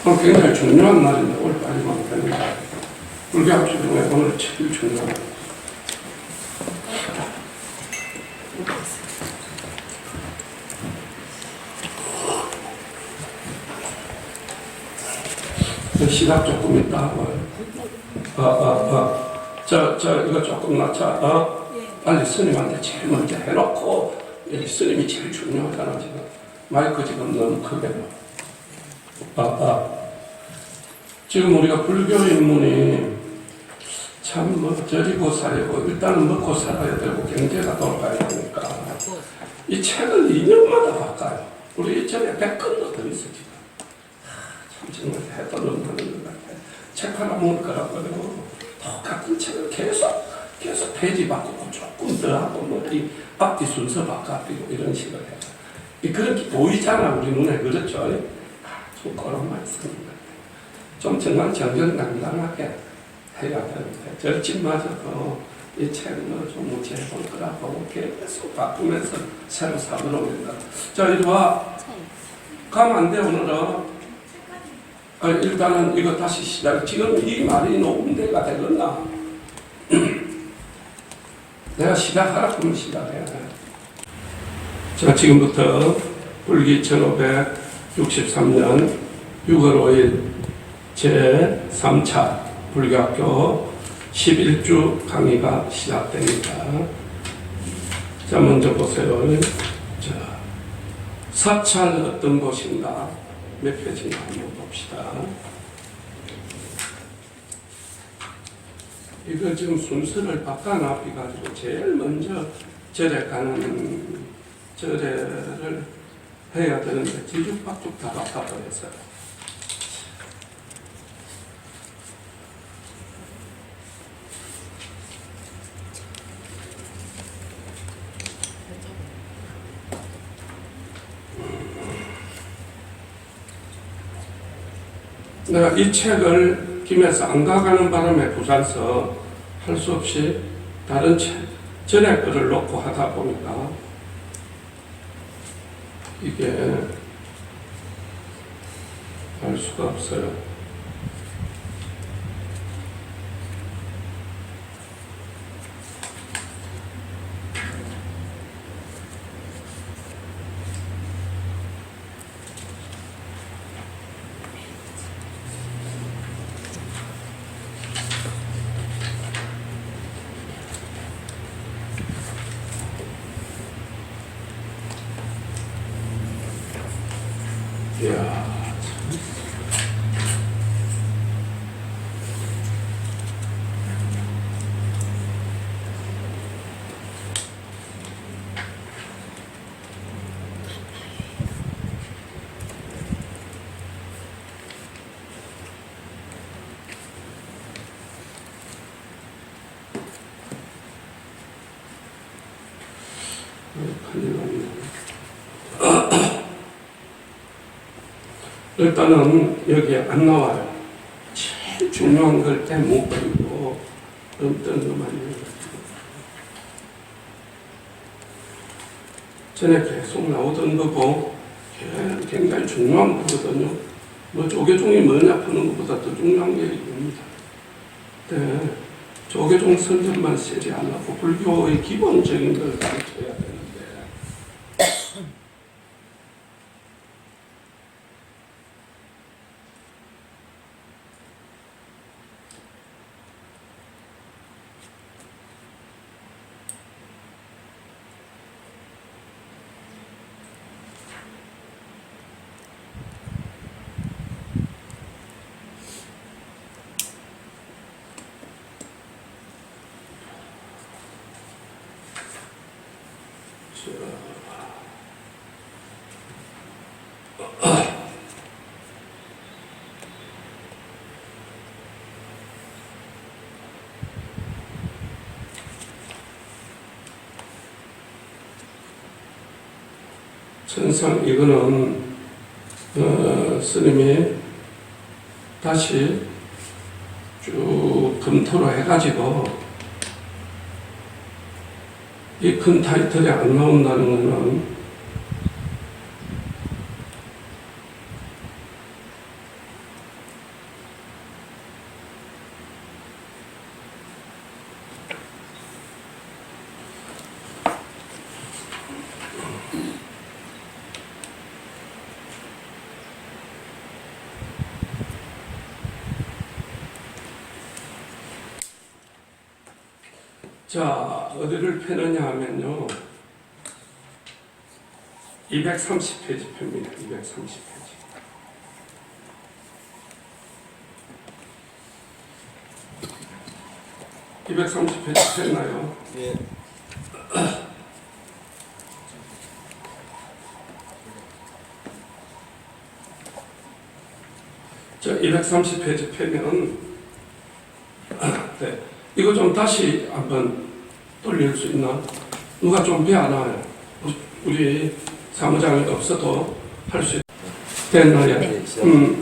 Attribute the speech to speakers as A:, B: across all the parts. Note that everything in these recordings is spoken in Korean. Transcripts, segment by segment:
A: 굉장히 중요한 날인데 오늘까지만 됩니다. 불교학주 중에 오늘 제일 중요한 날. 시각 조금 있다 하고요. 이거 조금 낮춰. 빨리 스님한테 제일 먼저 해놓고, 여기 스님이 제일 중요하잖아, 지금. 마이크 지금 너무 크게. 지금 우리가 불교 인문이 참 저리고 살고, 일단은 먹고 살아야 되고, 경제가 돌아가야 되니까. 이 책을 2년마다 바꿔요. 우리 이전에 100건도 더 있어, 지금. 정말 해도 너무 하는 것 같아. 책 하나 먹을 거라고 그러고 똑같은 책을 계속 페이지 바꾸고 조금 더 하고 이 앞뒤 순서 바꾸고 이런 식으로 해요. 그렇게 보이잖아 우리 눈에. 그렇죠? 좀 그런 말씀인 것 같아요. 좀 정말 정정당당하게 해야 되는데 절집마저도 이 책을 좀 무지해볼 거라고 계속 바꾸면서 새로 사도록 된다. 자 이리 와. 가면 안 돼 오늘은. 일단은 이거 다시 시작. 지금 이 말이 녹음대가 되겠나? 내가 시작하라 그러면 시작해야 돼. 자, 지금부터 불기 1563년 6월 5일 제3차 불교학교 11주 강의가 시작됩니다. 자, 먼저 보세요. 자, 사찰 어떤 곳인가? 몇 페이지인가 한번 봅시다. 이거 지금 순서를 바꿔놔가지고 제일 먼저 절에 가는 절에를 해야 되는데 뒤죽박죽 다 바꿔버렸어요. 내가 이 책을 김해에서 안 가가는 바람에 부산서 할 수 없이 다른 책, 전에 거를 놓고 하다 보니까 이게 알 수가 없어요. 이야, 큰일 났네. 일단은 여기에 안 나와요. 제일 중요한 걸 못 버리고 어떤 것만 전에 계속 나오던 거고 굉장히 중요한 거거든요. 뭐 조계종이 뭐냐 푸는 것보다 더 중요한 게 있습니다. 네, 조계종 선전만 쓰지 않고 불교의 기본적인 걸 가르쳐야 되는데 천상 이거는 스님이 다시 쭉 검토를 해가지고 이 큰 타이틀이 안 나온다는 것은 자, 어디를 펴느냐 하면요. 230페이지 펴입니다. 230페이지. (230페이지) 폈나요?
B: 예.
A: 저 230페이지 펴면 네. 이거 좀 다시 한번 돌릴 수 있나? 누가 좀 배워놔요. 우리 사무장이 없어도 할 수 됐나요?
B: 네.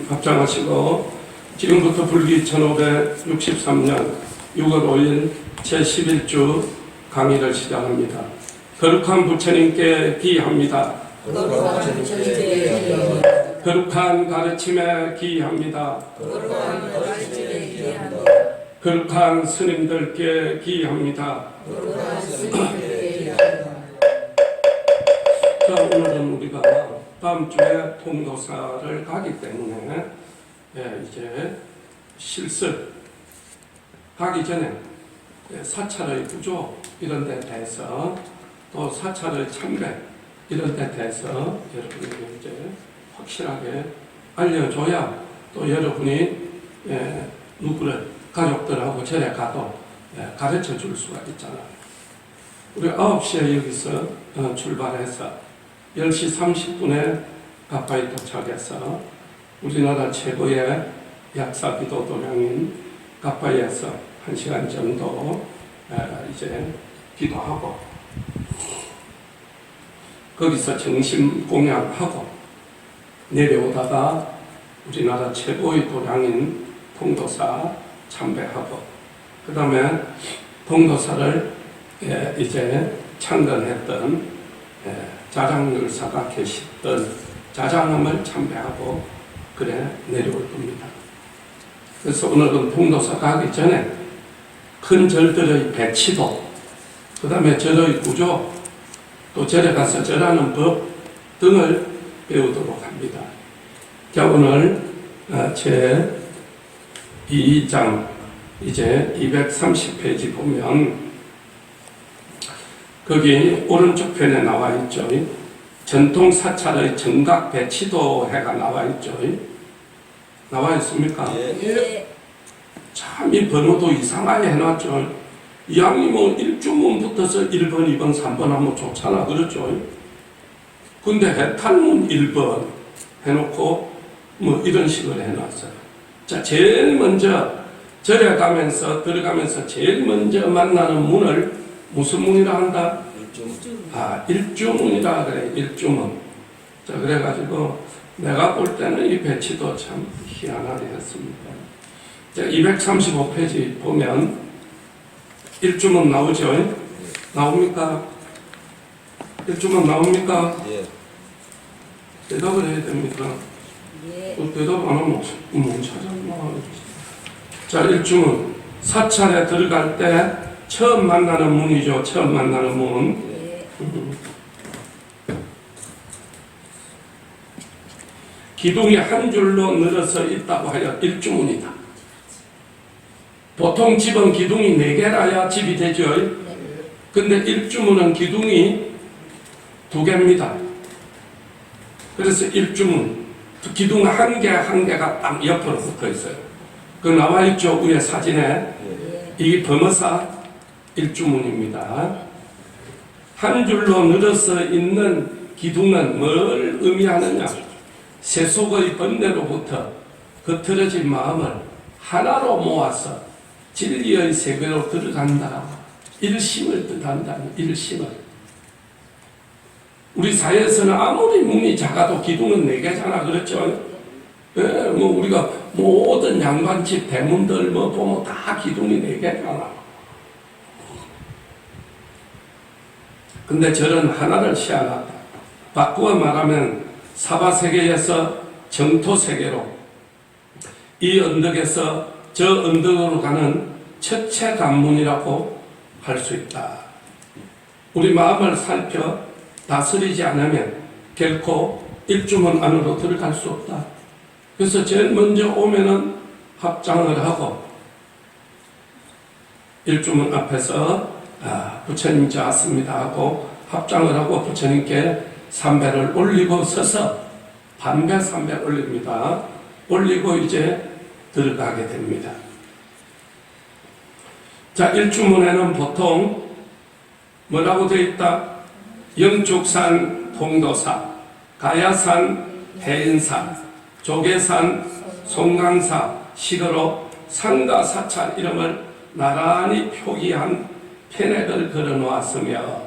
A: 합장하시고 지금부터 불기 1563년 6월 5일 제11주 강의를 시작합니다. 거룩한 부처님께 기합니다. 거룩한 가르침에 기합니다. 거룩한 스님들께 기합니다. 자, 오늘은 우리가 다음 주에 통도사를 가기 때문에 이제 실습 가기 전에 사찰의 구조 이런 데 대해서 또 사찰의 참배 이런 데 대해서 여러분에게 이제 확실하게 알려줘야 또 여러분이 누구를 가족들하고 절에 가도 가르쳐 줄 수가 있잖아요. 우리 9시에 여기서 출발해서 10시 30분에 가까이 도착해서 우리나라 최고의 약사기도 도량인 가파이에서 1시간 정도 이제 기도하고 거기서 정심 공양하고 내려오다가 우리나라 최고의 도량인 통도사 참배하고 그 다음에 통도사를 이제 창건했던 자장열사가 계시던 자장함을 참배하고 그래 내려올 겁니다. 그래서 오늘은 통도사 가기 전에 큰 절들의 배치도 그 다음에 절의 구조 또 절에 가서 절하는 법 등을 배우도록 합니다. 자, 오늘 제 2장 이제 230페이지 보면 거기 오른쪽 편에 나와 있죠. 전통 사찰의 정각 배치도해가 나와 있죠. 나와 있습니까?
B: 예.
A: 참 이 번호도 이상하게 해놨죠. 양이 뭐 1주문 붙어서 1번, 2번, 3번 하면 좋잖아. 그렇죠? 근데 해탈문 1번 해놓고 뭐 이런 식으로 해놨어요. 자, 제일 먼저 절에 가면서 들어가면서 제일 먼저 만나는 문을 무슨 문이라 한다? 일주문이라 그래. 일주문. 자, 그래가지고 내가 볼 때는 이 배치도 참 희한하게 했습니다. 자, 235페이지 보면 일주문 나오죠? 나옵니까? 일주문 나옵니까?
B: 예.
A: 대답을 해야 됩니까?
B: 예.
A: 대답 안 하면 못 찾았나? 자, 일주문. 사찰에 들어갈 때 처음 만나는 문이죠. 처음 만나는 문.
B: 예.
A: 기둥이 한 줄로 늘어서 있다고 하여 일주문이다. 보통 집은 기둥이 4개라야 집이 되죠. 근데 일주문은 기둥이 2개입니다. 그래서 일주문. 기둥 한 개가 딱 옆으로 붙어 있어요. 그 나와 있죠. 위에 사진에. 이 범어사 일주문입니다. 한 줄로 늘어서 있는 기둥은 뭘 의미하느냐? 세속의 번뇌로부터 겉들어진 마음을 하나로 모아서 진리의 세계로 들어간다. 일심을 뜻한다. 일심을. 우리 사회에서는 아무리 문이 작아도 기둥은 4개잖아. 그렇죠? 예, 뭐 우리가 모든 양반집 대문들 뭐 보면 다 기둥이 4개잖아. 근데 저는 하나를 시안하다. 바꾸어 말하면 사바세계에서 정토세계로 이 언덕에서 저 언덕으로 가는 첫째 관문이라고 할 수 있다. 우리 마음을 살펴 다스리지 않으면 결코 일주문 안으로 들어갈 수 없다. 그래서 제일 먼저 오면은 합장을 하고 일주문 앞에서 부처님 저 왔습니다 하고 합장을 하고 부처님께 삼배를 올리고 서서 반배 삼배 올립니다. 올리고 이제 들어가게 됩니다. 자, 일주문에는 보통 뭐라고 되어 있다? 영축산 통도사, 가야산 해인사, 조계산 송강사, 시거로 상가 사찰 이름을 나란히 표기한 패넥을 걸어 놓았으며,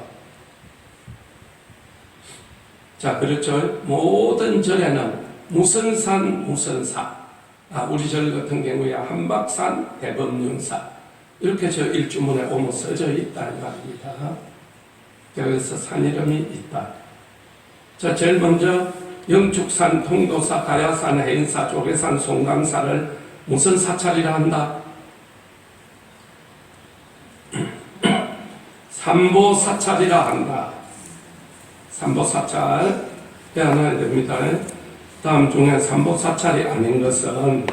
A: 자, 그렇죠. 모든 절에는 무슨 산, 무슨 사, 우리 절 같은 경우에 한박산, 대법륜사, 이렇게 저 일주문에 오면 써져 있다 이 말입니다. 그래서 산 이름이 있다. 자, 제일 먼저 영축산, 통도사, 가야산, 해인사, 조계산, 송강사를 무슨 사찰이라 한다? 삼보사찰이라 한다. 삼보사찰 배워놔야 됩니다. 다음 중에 삼보사찰이 아닌 것은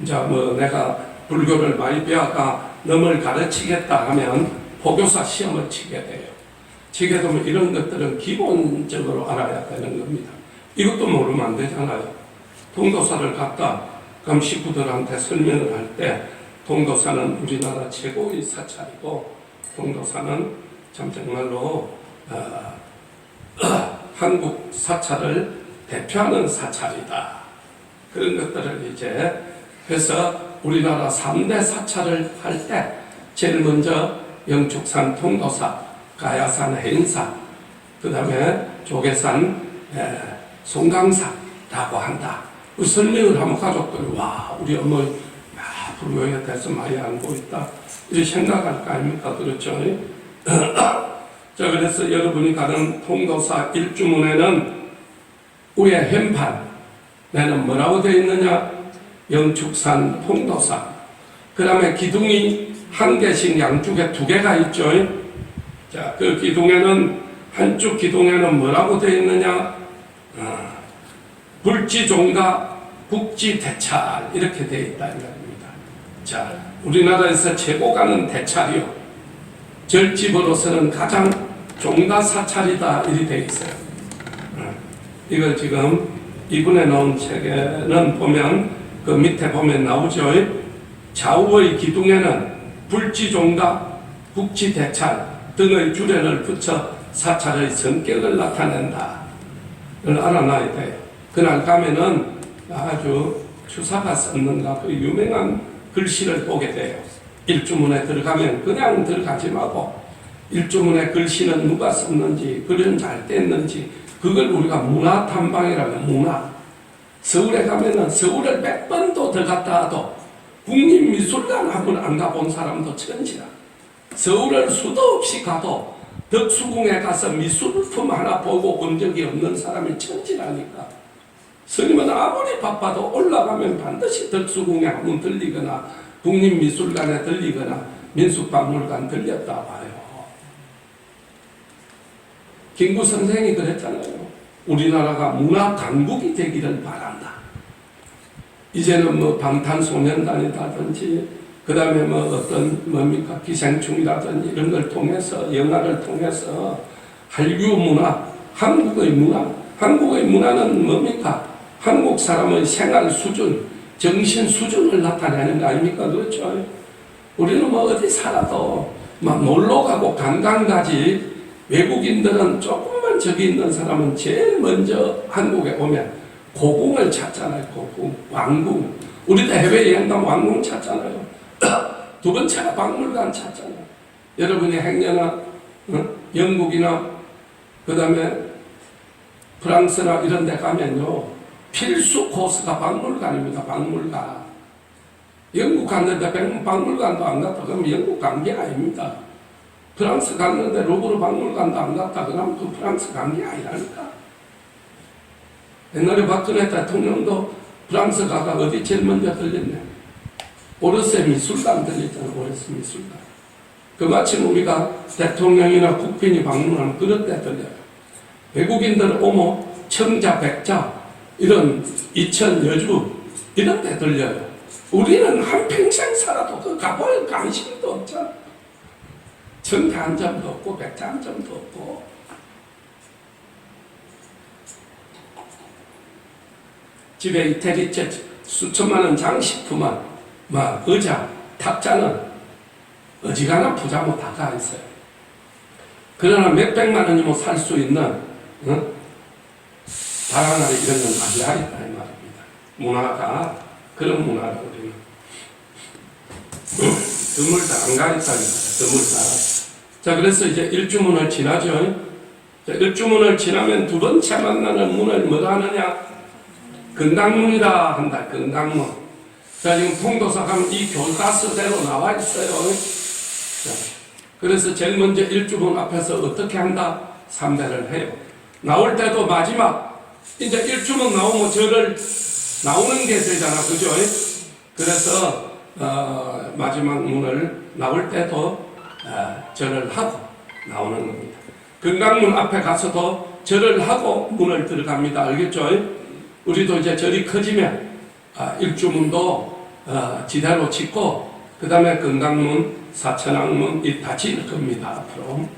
A: 이제 뭐 내가 불교를 많이 배워가 넘을 가르치겠다 하면 포교사 시험을 치게 돼요. 치게 되면 이런 것들은 기본적으로 알아야 되는 겁니다. 이것도 모르면 안 되잖아요. 통도사를 갔다 그럼 식구들한테 설명을 할 때 통도사는 우리나라 최고의 사찰이고 통도사는 참 정말로 한국 사찰을 대표하는 사찰이다. 그런 것들을 이제 해서 우리나라 3대 사찰을 할 때 제일 먼저 영축산 통도사, 가야산 해인사, 그 다음에 조계산 송강사라고 한다. 그 설명을 하면 가족들이 와 우리 어머니 불교에 대해서 많이 알고 있다 이렇게 생각할 거 아닙니까? 그렇죠? 자, 그래서 여러분이 가는 통도사 일주문에는 위에 현판에는 뭐라고 되어 있느냐? 영축산 통도사. 그 다음에 기둥이 한 개씩 양쪽에 2개가 있죠. 자, 그 기둥에는 한쪽 기둥에는 뭐라고 되어 있느냐? 불지종가 국지대찰 이렇게 되어 있다 이 말입니다. 자, 우리나라에서 최고 가는 대찰이요. 절집으로서는 가장 종가사찰이다 이렇게 되어 있어요. 이걸 지금 이분에 넣은 책에는 보면 그 밑에 보면 나오죠. 좌우의 기둥에는 불지종가 국지대찰 등의 주례를 붙여 사찰의 성격을 나타낸다. 이걸 알아놔야 돼요. 그날 가면은 아주 추사가 썼는가 그 유명한 글씨를 보게 돼요. 일주문에 들어가면 그냥 들어가지 말고 일주문에 글씨는 누가 썼는지 글은 잘 뗐는지 그걸 우리가 문화탐방이라고 문화. 서울에 가면은 서울을 100번도 더 갔다 와도 국립미술관 한 번 안 가본 사람도 천지라. 서울을 수도 없이 가도 덕수궁에 가서 미술품 하나 보고 온 적이 없는 사람이 천지라니까. 스님은 아무리 바빠도 올라가면 반드시 덕수궁에 한 번 들리거나 국립미술관에 들리거나 민속박물관 들렸다 봐요. 김구 선생이 그랬잖아요. 우리나라가 문화 강국이 되기를 바란다. 이제는 뭐 방탄소년단이라든지 그 다음에 뭐 어떤 뭡니까 기생충이라든지 이런 걸 통해서 영화를 통해서 한류 문화, 한국의 문화는 뭡니까? 한국 사람의 생활 수준, 정신 수준을 나타내는 거 아닙니까? 그렇죠? 우리는 뭐 어디 살아도 막 놀러 가고 관광 가지 외국인들은 조금만 저기 있는 사람은 제일 먼저 한국에 오면 고궁을 찾잖아요. 고궁, 왕궁. 우리도 해외여행 가면 왕궁 찾잖아요. 두 번째가 박물관 찾잖아요. 여러분이 행여나 영국이나 그 다음에 프랑스나 이런 데 가면요 필수 코스가 박물관입니다. 박물관. 영국 갔는데 박물관도 안 갔다 그러면 영국 간 게 아닙니다. 프랑스 갔는데 루브르 박물관도 안 갔다 그러면 그 프랑스 간 게 아니라니까. 옛날에 박근혜 대통령도 프랑스 가가 어디 제일 먼저 들렸네. 오르세 미술관 들렸잖아. 오르세 미술관. 그 마침 우리가 대통령이나 국빈이 방문하면 그런 데 들려요. 외국인들 오면 청자, 백자 이런 이천, 여주 이런 데 들려요. 우리는 한평생 살아도 그 가볼 관심도 없잖아. 전대 한 점도 없고 백자 한 점도 없고 집에 이태리째 수천만 원 장식품은 막 의자, 탁자는 어지간한 부자 뭐 다가 있어요. 그러나 몇백만 원이면 살 수 있는 다라나리 이런 건 아니라 있다 이 말입니다. 문화가 그런 문화라고 우리는 드물다 안 가있다니까 드물다. 자 그래서 이제 일주문을 지나죠. 자, 일주문을 지나면 두 번째 만나는 문을 뭐라 하느냐? 건강문이라 한다. 건강문. 자 지금 통도사 가면 이 교과서대로 나와 있어요. 자, 그래서 제일 먼저 일주문 앞에서 어떻게 한다? 삼배를 해요. 나올 때도 마지막 이제 일주문 나오면 절을 나오는 게 되잖아, 그죠? 그래서 마지막 문을 나올 때도 절을 하고 나오는 겁니다. 건강문 앞에 가서도 절을 하고 문을 들어갑니다. 알겠죠? 우리도 이제 절이 커지면 일주문도 지대로 짓고 그 다음에 건강문, 사천왕문 다 지을 겁니다. 앞으로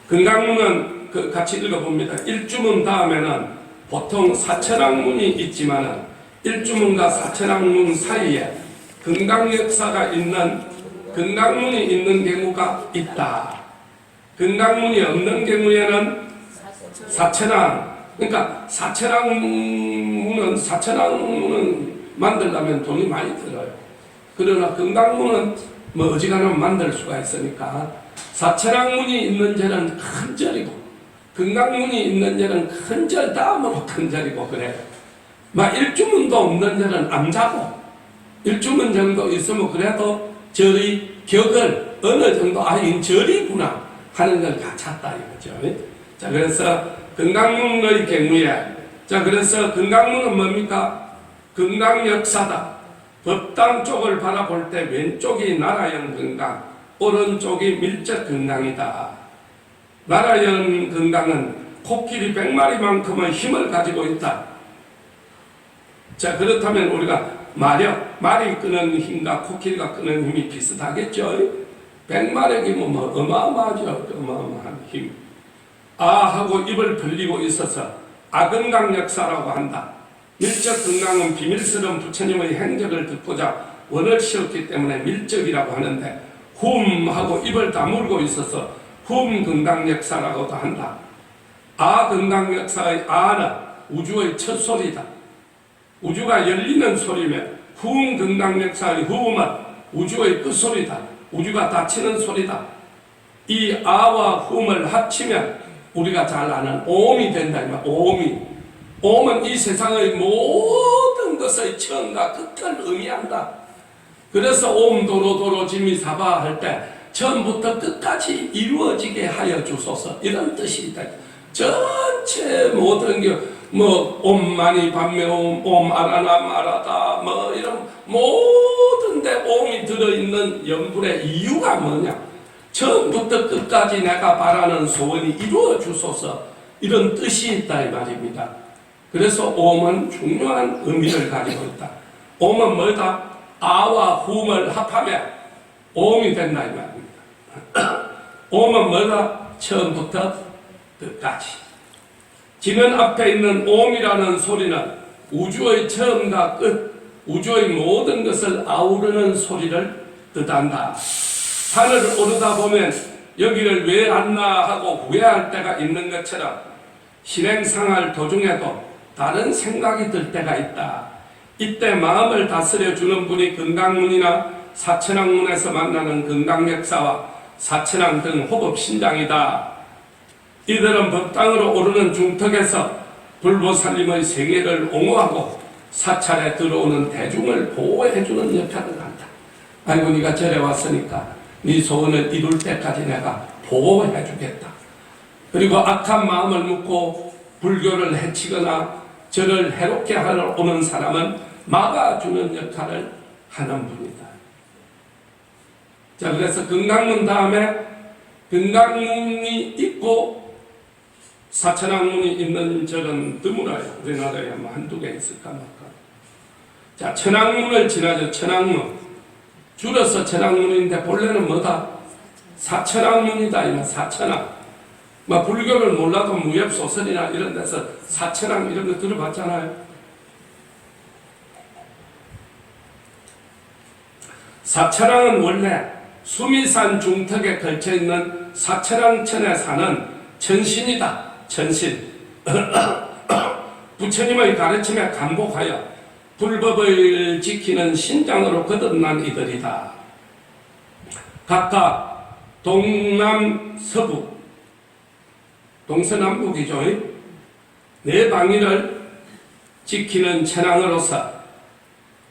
A: 건강문은 같이 읽어봅니다. 일주문 다음에는 보통 사천왕문이 있지만은 일주문과 사천왕문 사이에 건강역사가 있는 건강문이 있는 경우가 있다. 건강문이 없는 경우에는 사천왕, 그러니까 사천왕문은 만들려면 돈이 많이 들어요. 그러나 건강문은 뭐 어지간하면 만들 수가 있으니까 사천왕문이 있는 절은 큰 절이고 건강문이 있는 절은 큰 절 다음으로 큰 절이고 그래요. 막 일주문도 없는 절은 암자고 일주문 정도 있으면 그래도 절의 격을 어느 정도 이 절이구나 하는 걸 갖췄다 이거죠. 자 그래서 건강문의 경우에 자 그래서 건강문은 뭡니까? 건강역사다. 법당 쪽을 바라볼 때 왼쪽이 나라형 건강, 오른쪽이 밀접 건강이다. 나라형 건강은 코끼리 100마리만큼의 힘을 가지고 있다. 자 그렇다면 우리가 말이 끄는 힘과 코끼리가 끄는 힘이 비슷하겠죠? 100마력이면 뭐 어마어마하죠. 어마어마한 힘. 하고 입을 벌리고 있어서 아건강 역사라고 한다. 밀적 건강은 비밀스러운 부처님의 행적을 듣고자 원을 씌웠기 때문에 밀적이라고 하는데 하고 입을 다물고 있어서 건강 역사라고도 한다. 건강 역사의 아는 우주의 첫 소리다. 우주가 열리는 소리면 건강 역사의 후음은 우주의 끝소리다. 우주가 닫히는 소리다. 이 아와 흠을 합치면 우리가 잘 아는 오음이 된다. 오음은 이 세상의 모든 것의 처음과 끝을 의미한다. 그래서 오음 도로 지미사바 할 때 처음부터 끝까지 이루어지게 하여 주소서 이런 뜻이 있다. 전체 모든 게 옴마니 밤매옴, 옴 아라나 마라다 이런 모든 데 옴이 들어있는 연불의 이유가 뭐냐? 처음부터 끝까지 내가 바라는 소원이 이루어 주소서 이런 뜻이 있다 이 말입니다. 그래서 옴은 중요한 의미를 가지고 있다. 옴은 뭐다? 아와 흠을 합하면 옴이 된다 이 말입니다. 옴은 뭐다? 처음부터 끝까지. 지는 앞에 있는 옴이라는 소리는 우주의 처음과 끝, 우주의 모든 것을 아우르는 소리를 뜻한다. 산을 오르다 보면 여기를 왜 왔나 하고 후회할 때가 있는 것처럼 실행상할 도중에도 다른 생각이 들 때가 있다. 이때 마음을 다스려 주는 분이 건강문이나 사천왕문에서 만나는 건강역사와 사천왕 등 호법신장이다. 이들은 법당으로 오르는 중턱에서 불보살님의 생애를 옹호하고 사찰에 들어오는 대중을 보호해주는 역할을 한다. 아이고 네가 절에 왔으니까 네 소원을 이룰 때까지 내가 보호해주겠다. 그리고 악한 마음을 묻고 불교를 해치거나 절을 해롭게 하러 오는 사람은 막아주는 역할을 하는 분이다. 자 그래서 건강문 다음에 건강문이 있고 사천왕문이 있는 절은 드물어요. 우리나라에 아마 한두 개 있을까 말까. 자 천왕문을 지나죠. 천왕문 줄여서 천왕문인데 본래는 뭐다? 사천왕문이다. 이만 사천왕. 막 불교를 몰라도 무협소설이나 이런 데서 사천왕 이런 거 들어봤잖아요. 사천왕은 원래 수미산 중턱에 걸쳐있는 사천왕천에 사는 천신이다. 천신. 부처님의 가르침에 감복하여 불법을 지키는 신장으로 거듭난 이들이다. 각각 동남, 서북, 동서남북이죠. 네 방위를 지키는 천왕으로서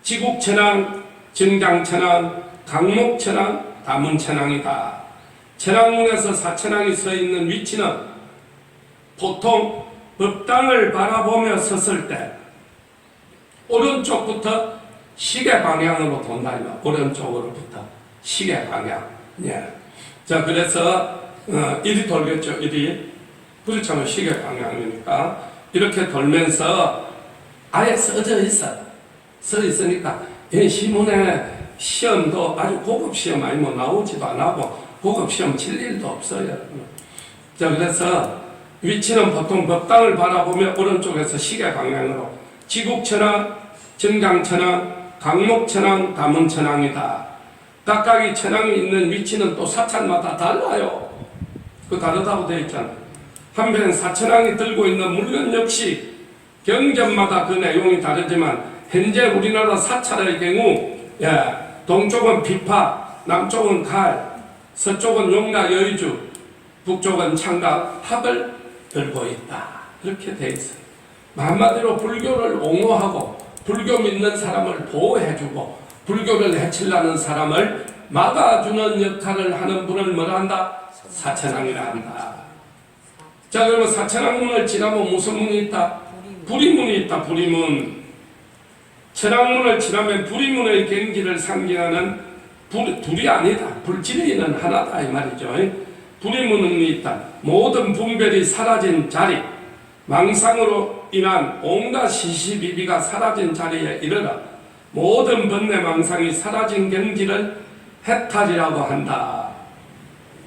A: 지국천왕, 증강천왕, 강목천왕, 다문천왕이다. 천왕문에서 사천왕이 서 있는 위치는 보통 법당을 바라보며 섰을 때 오른쪽부터 시계 방향으로 돈다. 오른쪽으로부터 시계 방향. 예. 자, 그래서 이리 돌겠죠. 이리. 그렇잖아요. 시계 방향이니까 이렇게 돌면서 아예 써져 있어. 써 있으니까 이 시문에 시험도 아주 고급 시험 아니 뭐 나오지도 안 하고 고급 시험 칠 일도 없어요. 자, 그래서 위치는 보통 법당을 바라보며 오른쪽에서 시계 방향으로 지국천왕, 증강천왕, 강목천왕, 다문천왕이다. 각각이 천왕이 있는 위치는 또 사찰마다 달라요. 그 다르다고 되어 있잖아요. 한편 사천왕이 들고 있는 물건 역시 경전마다 그 내용이 다르지만 현재 우리나라 사찰의 경우 동쪽은 비파, 남쪽은 칼, 서쪽은 용가 여의주, 북쪽은 창각, 합을 들고 있다. 이렇게 되어 있어요. 한마디로 불교를 옹호하고 불교 믿는 사람을 보호해주고 불교를 해치려는 사람을 막아주는 역할을 하는 분을 뭐라 한다? 사천왕이라 한다. 자, 그러면 사천왕문을 지나면 무슨 문이 있다? 불이문이 있다. 불이문. 천왕문을 지나면 불이문의 경지를 상징하는 둘이 아니다. 불진리는 하나다 이 말이죠. 불이문이 있다. 모든 분별이 사라진 자리, 망상으로 인한 온갖 시시비비가 사라진 자리에 이르러 모든 번뇌 망상이 사라진 경지를 해탈이라고 한다.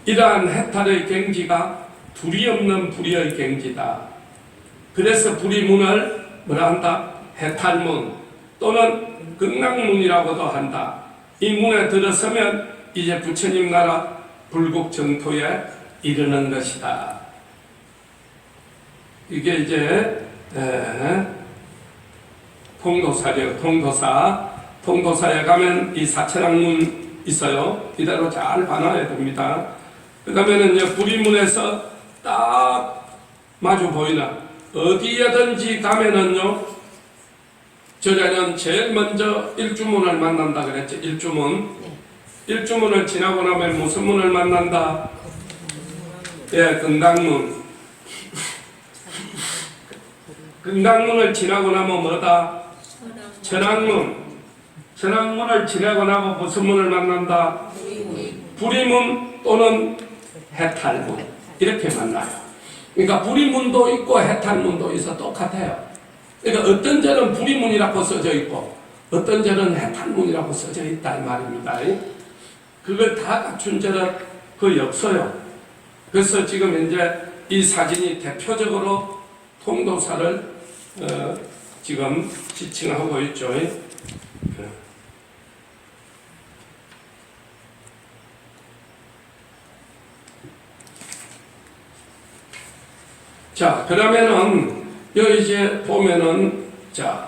A: 이러한 해탈의 경지가 둘이 없는 불의의 경지다. 그래서 불이문을 뭐라 한다? 해탈문 또는 극락문이라고도 한다. 이 문에 들어서면 이제 부처님 나라 불국 정토에 이르는 것이다. 이게 이제 통도사죠. 통도사에 가면 이 사천왕문 있어요. 이대로 잘 봐놔야 됩니다. 그 다음에는 이제 불이문에서 딱 마주 보이나 어디에든지 가면은요, 저자는 제일 먼저 일주문을 만난다 그랬죠. 일주문을 지나고 나면 무슨 문을 만난다? 예, 금강문. 금강문을 지나고 나면 뭐다? 천왕문을 지나고 나면 무슨 문을 만난다? 불이문 또는 해탈문. 이렇게 만나요. 그러니까 불이문도 있고 해탈문도 있어 똑같아요. 그러니까 어떤 절은 불이문이라고 써져 있고 어떤 절은 해탈문이라고 써져 있다 이 말입니다. 그걸 다 갖춘 절은 거의 없어요. 그래서 지금 현재 이 사진이 대표적으로 통도사를 지금 지칭하고 있죠. 자, 그러면은 여기 이제 보면은 자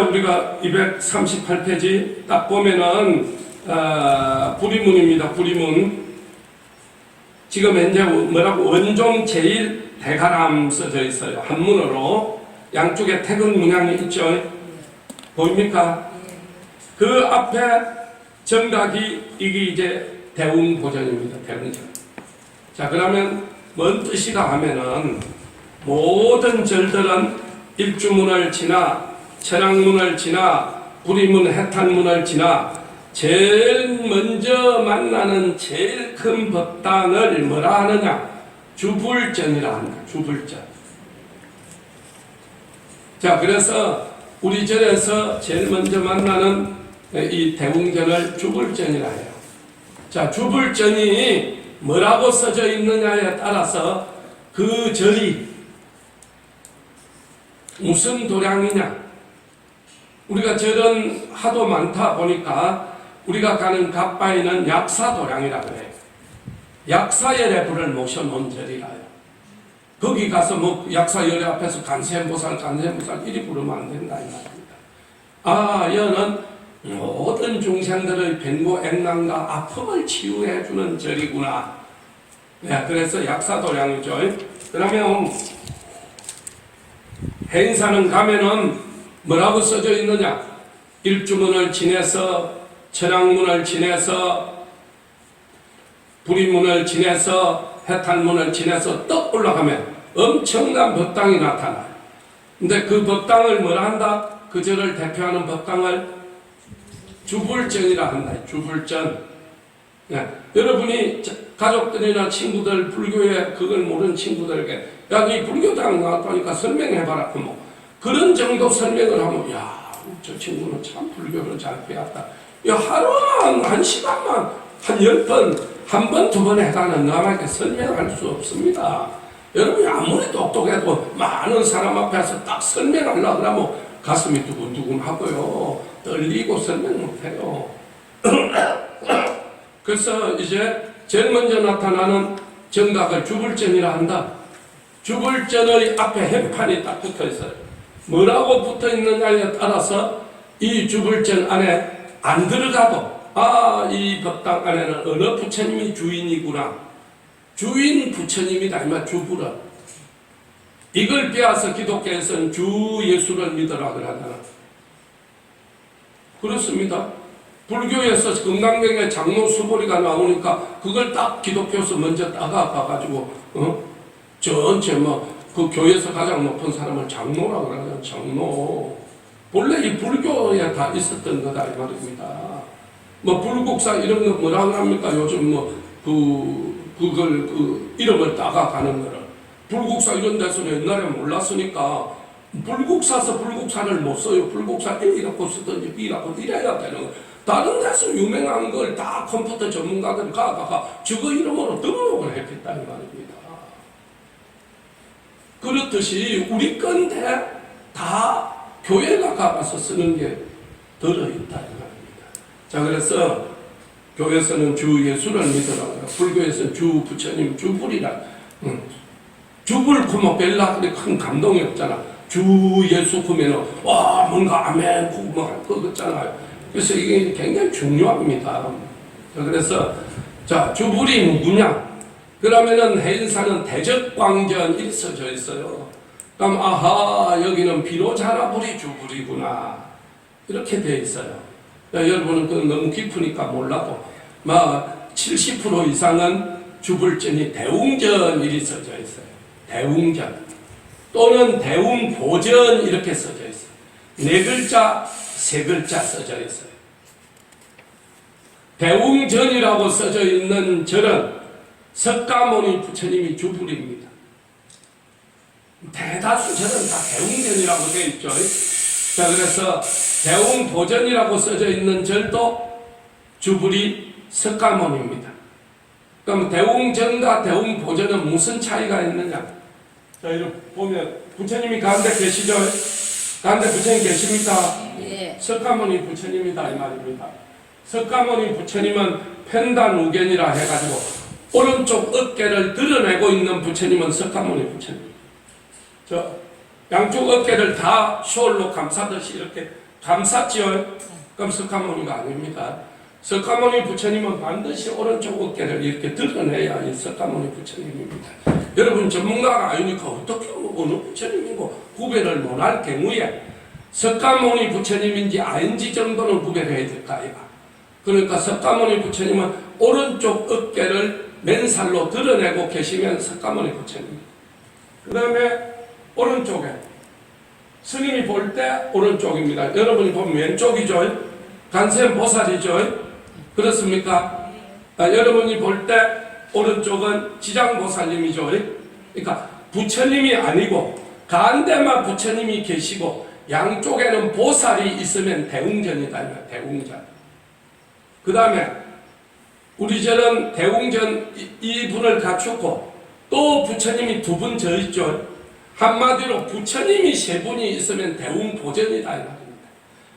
A: 우리가 238페이지 딱 보면은 불이문입니다. 불이문. 지금 현재 뭐라고 원종 제일 대가람 써져 있어요. 한문으로 양쪽에 태극 문양이 있죠. 보입니까? 그 앞에 정각이 이게 이제 대웅보전입니다. 대웅전. 자, 그러면 뭔 뜻이다 하면은 모든 절들은 일주문을 지나 천왕문을 지나 불이문 해탈문을 지나 제일 먼저 만나는 제일 큰 법당을 뭐라 하느냐? 주불전이라 합니다. 주불전. 자, 그래서 우리 절에서 제일 먼저 만나는 이 대웅전을 주불전이라 해요. 자, 주불전이 뭐라고 써져 있느냐에 따라서 그 절이 무슨 도량이냐. 우리가 절은 하도 많다 보니까 우리가 가는 갓바위는 약사도량이라 그래요. 약사열의 불을 모셔놓은 절이라요. 거기 가서 뭐 약사열의 앞에서 간세음보살 이리 부르면 안 된다 이 말입니다. 아, 여는 모든 중생들의 변고 액난과 아픔을 치유해주는 절이구나. 네, 그래서 약사도량이죠. 그러면 해인사는 가면은 뭐라고 써져 있느냐? 일주문을 지내서, 천왕문을 지내서, 부리문을 지내서, 해탈문을 지내서 떡 올라가면 엄청난 법당이 나타나요. 근데 그 법당을 뭐라 한다? 그 절을 대표하는 법당을 주불전이라 한다. 주불전. 네. 여러분이 가족들이나 친구들, 불교에 그걸 모르는 친구들에게 야, 너 불교당 나왔다니까 설명해봐라. 그런 정도 설명을 하면 야, 저 친구는 참 불교를 잘 배웠다. 야, 하루만 한 시간만 한 10번, 한 번, 두 번 해가는 남에게 설명할 수 없습니다. 여러분이 아무리 똑똑해도 많은 사람 앞에서 딱 설명하려고 그러면 가슴이 두근두근 하고요. 떨리고 설명 못해요. 그래서 이제 제일 먼저 나타나는 정각을 주불전이라 한다. 주불전의 앞에 해판이 딱 붙어 있어요. 뭐라고 붙어 있느냐에 따라서 이 주불전 안에 안 들어가도 아, 이 법당 안에는 어느 부처님이 주인이구나. 주인 부처님이다. 이말 주불은. 이걸 빼앗아 기독교에서는 주 예수를 믿으라 그러잖아. 그렇습니다. 불교에서 금강경에 장로 수보리가 나오니까 그걸 딱 기독교에서 먼저 따가가지고 전체 그 교회에서 가장 높은 사람을 장로라고 그러잖아요. 장로. 본래 이 불교에 다 있었던 거다 이 말입니다. 불국사 이런 거 뭐라고 합니까? 요즘 그걸 이름을 따가가는 거를. 불국사 이런 데서는 옛날에 몰랐으니까 불국사서 불국사를 못 써요. 불국사 A라고 쓰든지 B라고 이래야 되는 거예요. 다른 데서 유명한 걸 다 컴퓨터 전문가들이 가다가 저거 이름으로 등록을 했겠다 이 말입니다. 그렇듯이 우리 건데 다 교회가 가서 쓰는 게 들어있다 이 말입니다. 자, 그래서 교회에서는 주 예수를 믿으라고요. 불교에서는 주 부처님 주불이라. 주불 구모 벨라 그래 큰 감동이 없잖아. 주 예수 구면은 와 뭔가 아멘 구모 할 거 같잖아요. 그래서 이게 굉장히 중요합니다. 그래서 자, 주불이 누구냐? 그러면은 해인사는 대적광전 이렇게 써져 있어요. 그럼 아하 여기는 비로자나불이 주불이구나 이렇게 돼 있어요. 여러분은 그 너무 깊으니까 몰라도 막 70% 이상은 주불전이 대웅전 이렇게 써져 있어요. 대웅전 또는 대웅보전 이렇게 써져 있어요. 4글자, 3글자 써져 있어요. 대웅전이라고 써져 있는 절은 석가모니 부처님이 주불입니다. 대다수 절은 다 대웅전이라고 되어 있죠. 자, 그래서 대웅보전이라고 써져 있는 절도 주불이 석가모니입니다. 그럼 대웅전과 대웅보전은 무슨 차이가 있느냐? 자, 이렇게 보면 부처님이 가운데 계시죠? 가운데 부처님 계십니까?
B: 예.
A: 석가모니 부처님이다 이 말입니다. 석가모니 부처님은 편단우견이라 해가지고 오른쪽 어깨를 드러내고 있는 부처님은 석가모니 부처님. 저 양쪽 어깨를 다 숄로 감싸듯이 이렇게 감쌌지요? 그럼 석가모니가 아닙니다. 석가모니 부처님은 반드시 오른쪽 어깨를 이렇게 드러내야 이 석가모니 부처님입니다. 여러분 전문가가 아니니까 어떻게 어느 부처님이고 구별을 못할 경우에 석가모니 부처님인지 아닌지 정도는 구별해야 될 거 아이가. 그러니까 석가모니 부처님은 오른쪽 어깨를 맨살로 드러내고 계시면 석가모니 부처님. 그 다음에 오른쪽에 스님이 볼 때 오른쪽입니다. 여러분이 보면 왼쪽이죠. 간세음보살이죠. 그렇습니까? 여러분이 볼 때 오른쪽은 지장보살님이죠. 그러니까 부처님이 아니고 가운데만 부처님이 계시고 양쪽에는 보살이 있으면 대웅전이다. 대웅전. 그 다음에 우리 절은 대웅전 이 분을 갖추고 또 부처님이 두 분 져 있죠. 한마디로 부처님이 세 분이 있으면 대웅보전이다 이 말입니다.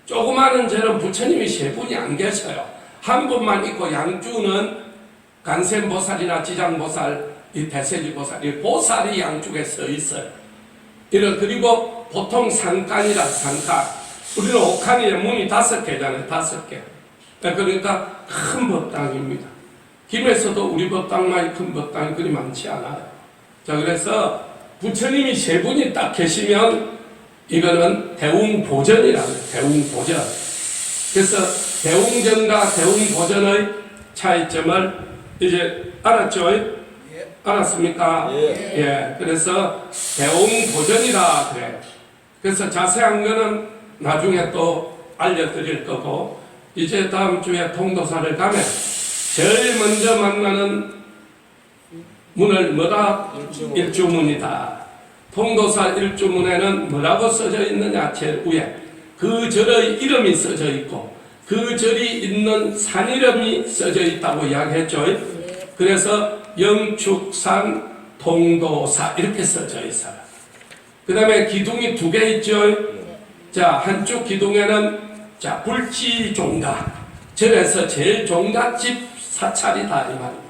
A: 조그마한 절은 부처님이 세 분이 안 계셔요. 한 분만 있고 양주는 간센보살이나 지장보살, 이 대세지보살, 이 보살이 양쪽에 서 있어요. 그리고 보통 상간이라 상간. 우리는 옥한이에 문이 5개잖아요. 5개. 그러니까 큰 법당입니다. 김에서도 우리 법당만이 큰 법당이 그리 많지 않아요. 자, 그래서 부처님이 세 분이 딱 계시면 이거는 대웅보전이라고 해요. 대웅보전. 그래서 대웅전과 대웅보전의 차이점을 이제 알았죠? 예. 알았습니까? 예. 예. 그래서 대웅보전이라 그래요. 그래서 자세한 거는 나중에 또 알려드릴 거고, 이제 다음 주에 통도사를 가면 제일 먼저 만나는 문을 뭐라? 일주문이다. 통도사 일주문에는 뭐라고 써져 있느냐? 제일 위에 그 절의 이름이 써져 있고 그 절이 있는 산 이름이 써져 있다고 이야기했죠. 그래서 영축산 통도사 이렇게 써져 있어요. 그 다음에 기둥이 2개 있죠. 자, 한쪽 기둥에는 자 불치종가, 절에서 제일 종갓집 사찰이다 이 말입니다.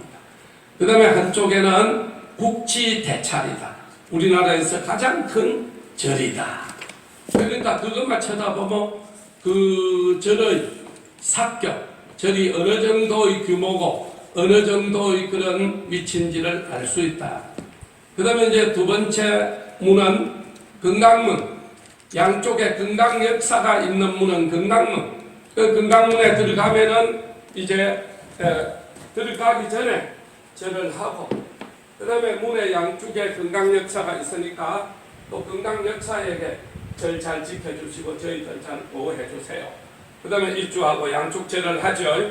A: 그 다음에 한쪽에는 국지대찰이다. 우리나라에서 가장 큰 절이다. 그러니까 그것만 쳐다보면 그 절의 삭격, 절이 어느 정도의 규모고 어느 정도의 그런 위치인지를 알 수 있다. 그 다음에 이제 두 번째 문은 금강문. 양쪽에 금강 역사가 있는 문은 금강문. 그 금강문에 들어가면은 이제 들어가기 전에 절을 하고, 그 다음에 문의 양쪽에 금강 역사가 있으니까 또 금강 역사에게 절 잘 지켜주시고 저희들 잘 보호해 주세요. 그 다음에 일주하고 양쪽 절을 하죠.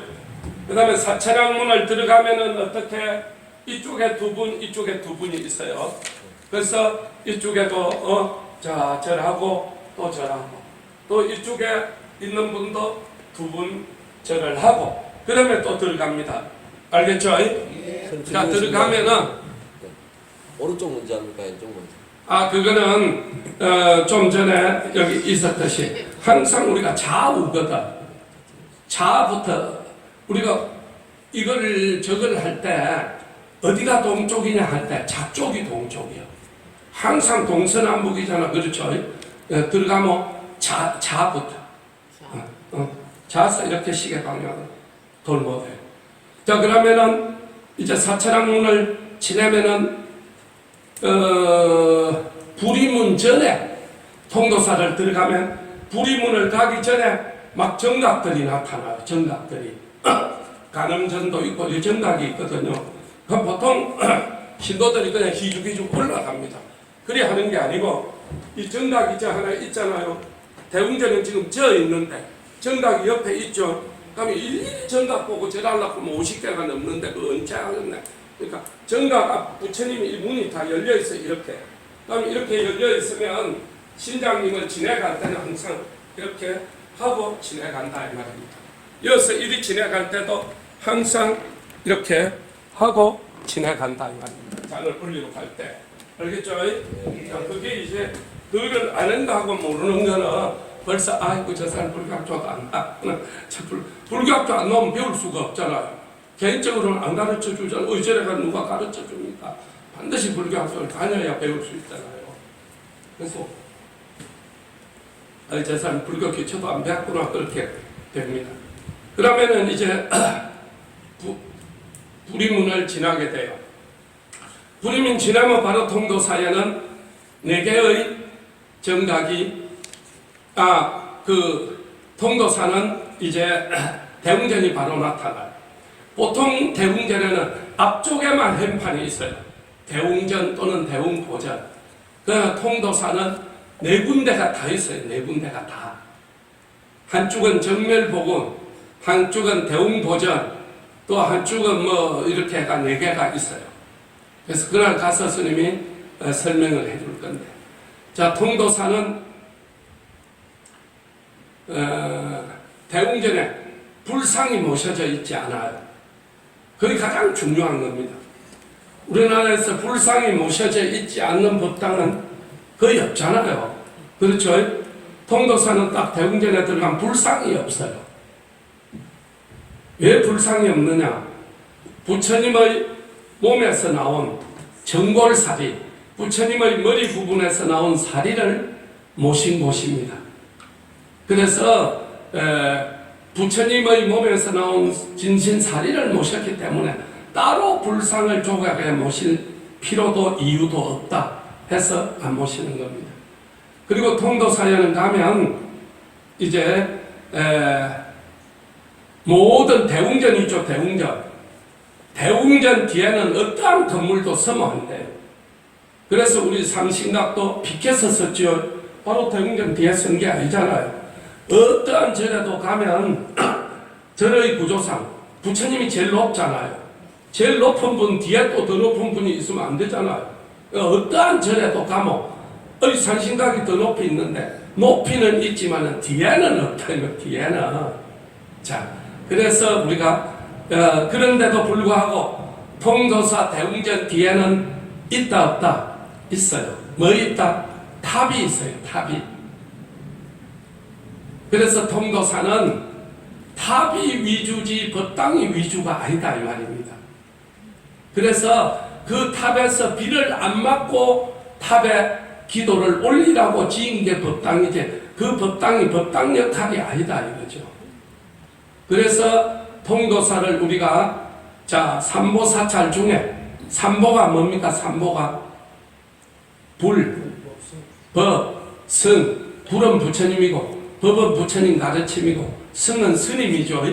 A: 그 다음에 사찰항문을 들어가면은 어떻게 이쪽에 2분, 이쪽에 2분이 있어요. 그래서 이쪽에도 자 절하고 또 절하고, 또 이쪽에 있는 분도 2분 절을 하고, 그 다음에 또 들어갑니다. 알겠죠? 예. 자, 들어가면은
B: 오른쪽 문제 합니까? 왼쪽 문제?
A: 아, 그거는 좀 전에 여기 있었듯이 항상 우리가 좌우거든. 좌부터 우리가 이걸 저걸 할 때 어디가 동쪽이냐 할 때 좌쪽이 동쪽이요. 항상 동서남북이잖아. 그렇죠? 들어가면 좌부터 좌서 이렇게 시계 방향으로 돌보돼요. 자, 그러면은 이제 사찰항문을 지나면은 부리문 전에 통도사를 들어가면 부리문을 가기 전에 막 정각들이 나타나요. 정각들이 간음전도 있고 이 정각이 있거든요. 그럼 보통 신도들이 그냥 희죽희죽 올라갑니다. 그리 하는 게 아니고 이 정각이 저 하나 있잖아요. 대웅전은 지금 저 있는데 정각이 옆에 있죠. 그러면 일일이 정각 보고 절하려고 하면 50개가 넘는데 그 언제 하겠네. 그러니까 정각 앞 부처님이 이 문이 다 열려 있어 이렇게. 그럼 이렇게 열려 있으면 신장님을 지내갈 때는 항상 이렇게 하고 지내간다 이 말입니다. 여기서 이리 지내갈 때도 항상 이렇게 하고 지내간다 이 말입니다. 잔을 올리러 갈 때. 알겠죠? 자, 그게 이제 그걸 아는가 하고 모르는 거는 벌써 아이고 저 사람 불교학교도 안 나왔구나. 불교학교 안 나오면 배울 수가 없잖아요. 개인적으로는 안 가르쳐 주잖아요. 의절에가 누가 가르쳐 줍니까? 반드시 불교학교를 다녀야 배울 수 있잖아요. 그래서 저 사람 불교 기초도 안 배웠구나 그렇게 됩니다. 그러면은 이제 부리문을 지나게 돼요. 부리문 지나면 바로 통도사에는 4개의 정각이 그 통도사는 이제 대웅전이 바로 나타나요. 보통 대웅전에는 앞쪽에만 현판이 있어요. 대웅전 또는 대웅보전. 그 통도사는 4군데가 다 있어요. 4군데가 다. 한쪽은 정멸복음, 한쪽은 대웅보전, 또 한쪽은 뭐 이렇게 해가 4개가 있어요. 그래서 그날 가서 스님이 설명을 해줄 건데, 자, 통도사는 대웅전에 불상이 모셔져 있지 않아요. 그게 가장 중요한 겁니다. 우리나라에서 불상이 모셔져 있지 않는 법당은 거의 없잖아요. 그렇죠? 통도사는 딱 대웅전에 들어간 불상이 없어요. 왜 불상이 없느냐? 부처님의 몸에서 나온 정골사리, 부처님의 머리 부분에서 나온 사리를 모신 곳입니다. 그래서 부처님의 몸에서 나온 진신사리를 모셨기 때문에 따로 불상을 조각해 모실 필요도 이유도 없다 해서 안 모시는 겁니다. 그리고 통도사에는 가면 이제 모든 대웅전이죠. 대웅전 뒤에는 어떠한 건물도 서면 안 돼요. 그래서 우리 상신각도 비켜서 썼죠. 바로 대웅전 뒤에 쓴 게 아니잖아요. 어떠한 절에도 가면 절의 구조상 부처님이 제일 높잖아요. 제일 높은 분 뒤에 또 더 높은 분이 있으면 안 되잖아요. 어떠한 절에도 가면 상신각이 더 높이 있는데 높이는 있지만 뒤에는 없다. 뒤에는. 자, 그래서 우리가 그런데도 불구하고 통도사 대웅전 뒤에는 있다 없다? 있어요. 뭐 있다? 탑이 있어요. 탑이. 그래서 통도사는 탑이 위주지 법당이 위주가 아니다 이 말입니다. 그래서 그 탑에서 비를 안 맞고 탑에 기도를 올리라고 지은 게 법당이지 그 법당이 법당 역할이 아니다 이거죠. 그래서 통도사를 우리가 삼보사찰 중에 삼보가 뭡니까? 삼보가 불, 법, 성. 불은 부처님이고 법은 부처님 가르침이고 성은 스님이죠.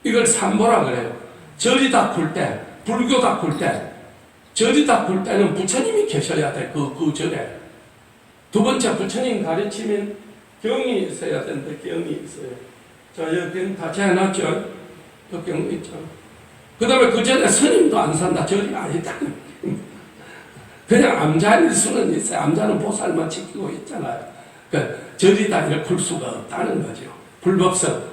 A: 이걸 삼보라 그래요. 절이 닦을 때, 불교 닦을 때, 절이 닦을 때는 부처님이 계셔야 돼. 그 절에. 두 번째 부처님 가르치면 경이 있어야 되는데 경이 있어요. 자, 여기 다 재해놨죠. 그 경 있죠. 그 다음에 그 절에 스님도 안 산다. 절이 아니다. 그냥 암자일 수는 있어요. 암자는 보살만 지키고 있잖아요. 그러니까 절이다 이렇게 풀 수가 없다는 거죠. 불법성.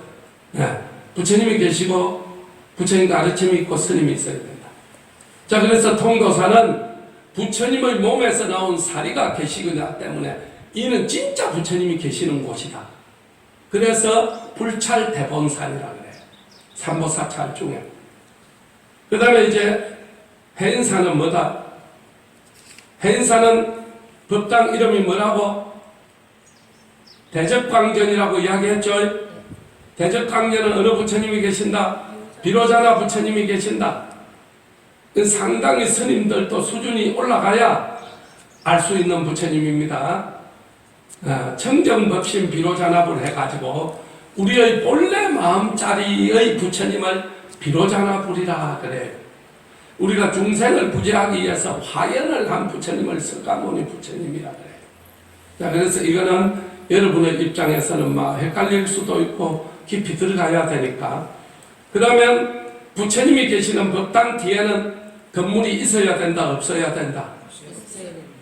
A: 네. 부처님이 계시고 부처님 가르침이 있고 스님이 있어야 된다. 자, 그래서 통도사는 부처님의 몸에서 나온 사리가 계시기 때문에 이는 진짜 부처님이 계시는 곳이다. 그래서 불찰대본산이라고 그래요. 삼보사찰 중에. 그 다음에 이제 해인사는 뭐다? 해인사는 법당 이름이 뭐라고? 대적광전이라고 이야기했죠. 대적광전은 어느 부처님이 계신다? 비로자나 부처님이 계신다. 상당히 스님들도 수준이 올라가야 알 수 있는 부처님입니다. 청정법신 비로자납을 해가지고 우리의 본래 마음자리의 부처님을 비로자납이라 그래요. 우리가 중생을 구제하기 위해서 화연을 한 부처님을 석가모니 부처님이라 그래요. 자, 그래서 이거는 여러분의 입장에서는 막 헷갈릴 수도 있고 깊이 들어가야 되니까. 그러면 부처님이 계시는 법당 뒤에는 건물이 있어야 된다, 없어야 된다?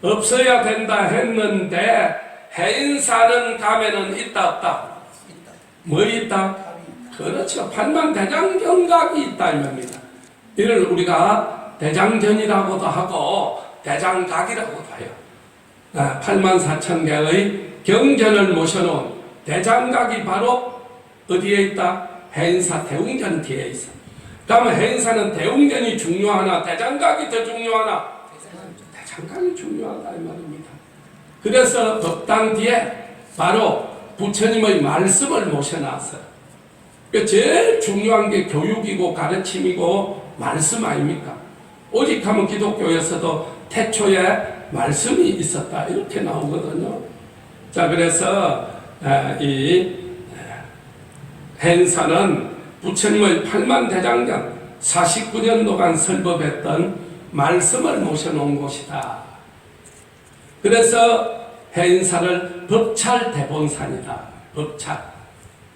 A: 없어야 된다 했는데 해인사는 가면은 있다, 없다? 뭐 있다? 그렇죠. 팔만대장경각이 있다 이 말입니다. 이를 우리가 대장전이라고도 하고 대장각이라고도 해요. 84,000개의 경전을 모셔놓은 대장각이 바로 어디에 있다? 해인사 대웅전 뒤에 있어. 그러면 해인사는 대웅전이 중요하나 대장각이 더 중요하나? 대장각이 중요하다 이 말입니다. 그래서 법당 뒤에 바로 부처님의 말씀을 모셔놨어요. 제일 중요한 게 교육이고 가르침이고 말씀 아닙니까? 오직 하면 기독교에서도 태초에 말씀이 있었다 이렇게 나오거든요. 자, 그래서 이 해인사는 부처님의 8만대장경 49년도간 설법했던 말씀을 모셔놓은 곳이다. 그래서 해인사를 법찰대본산이다. 법찰.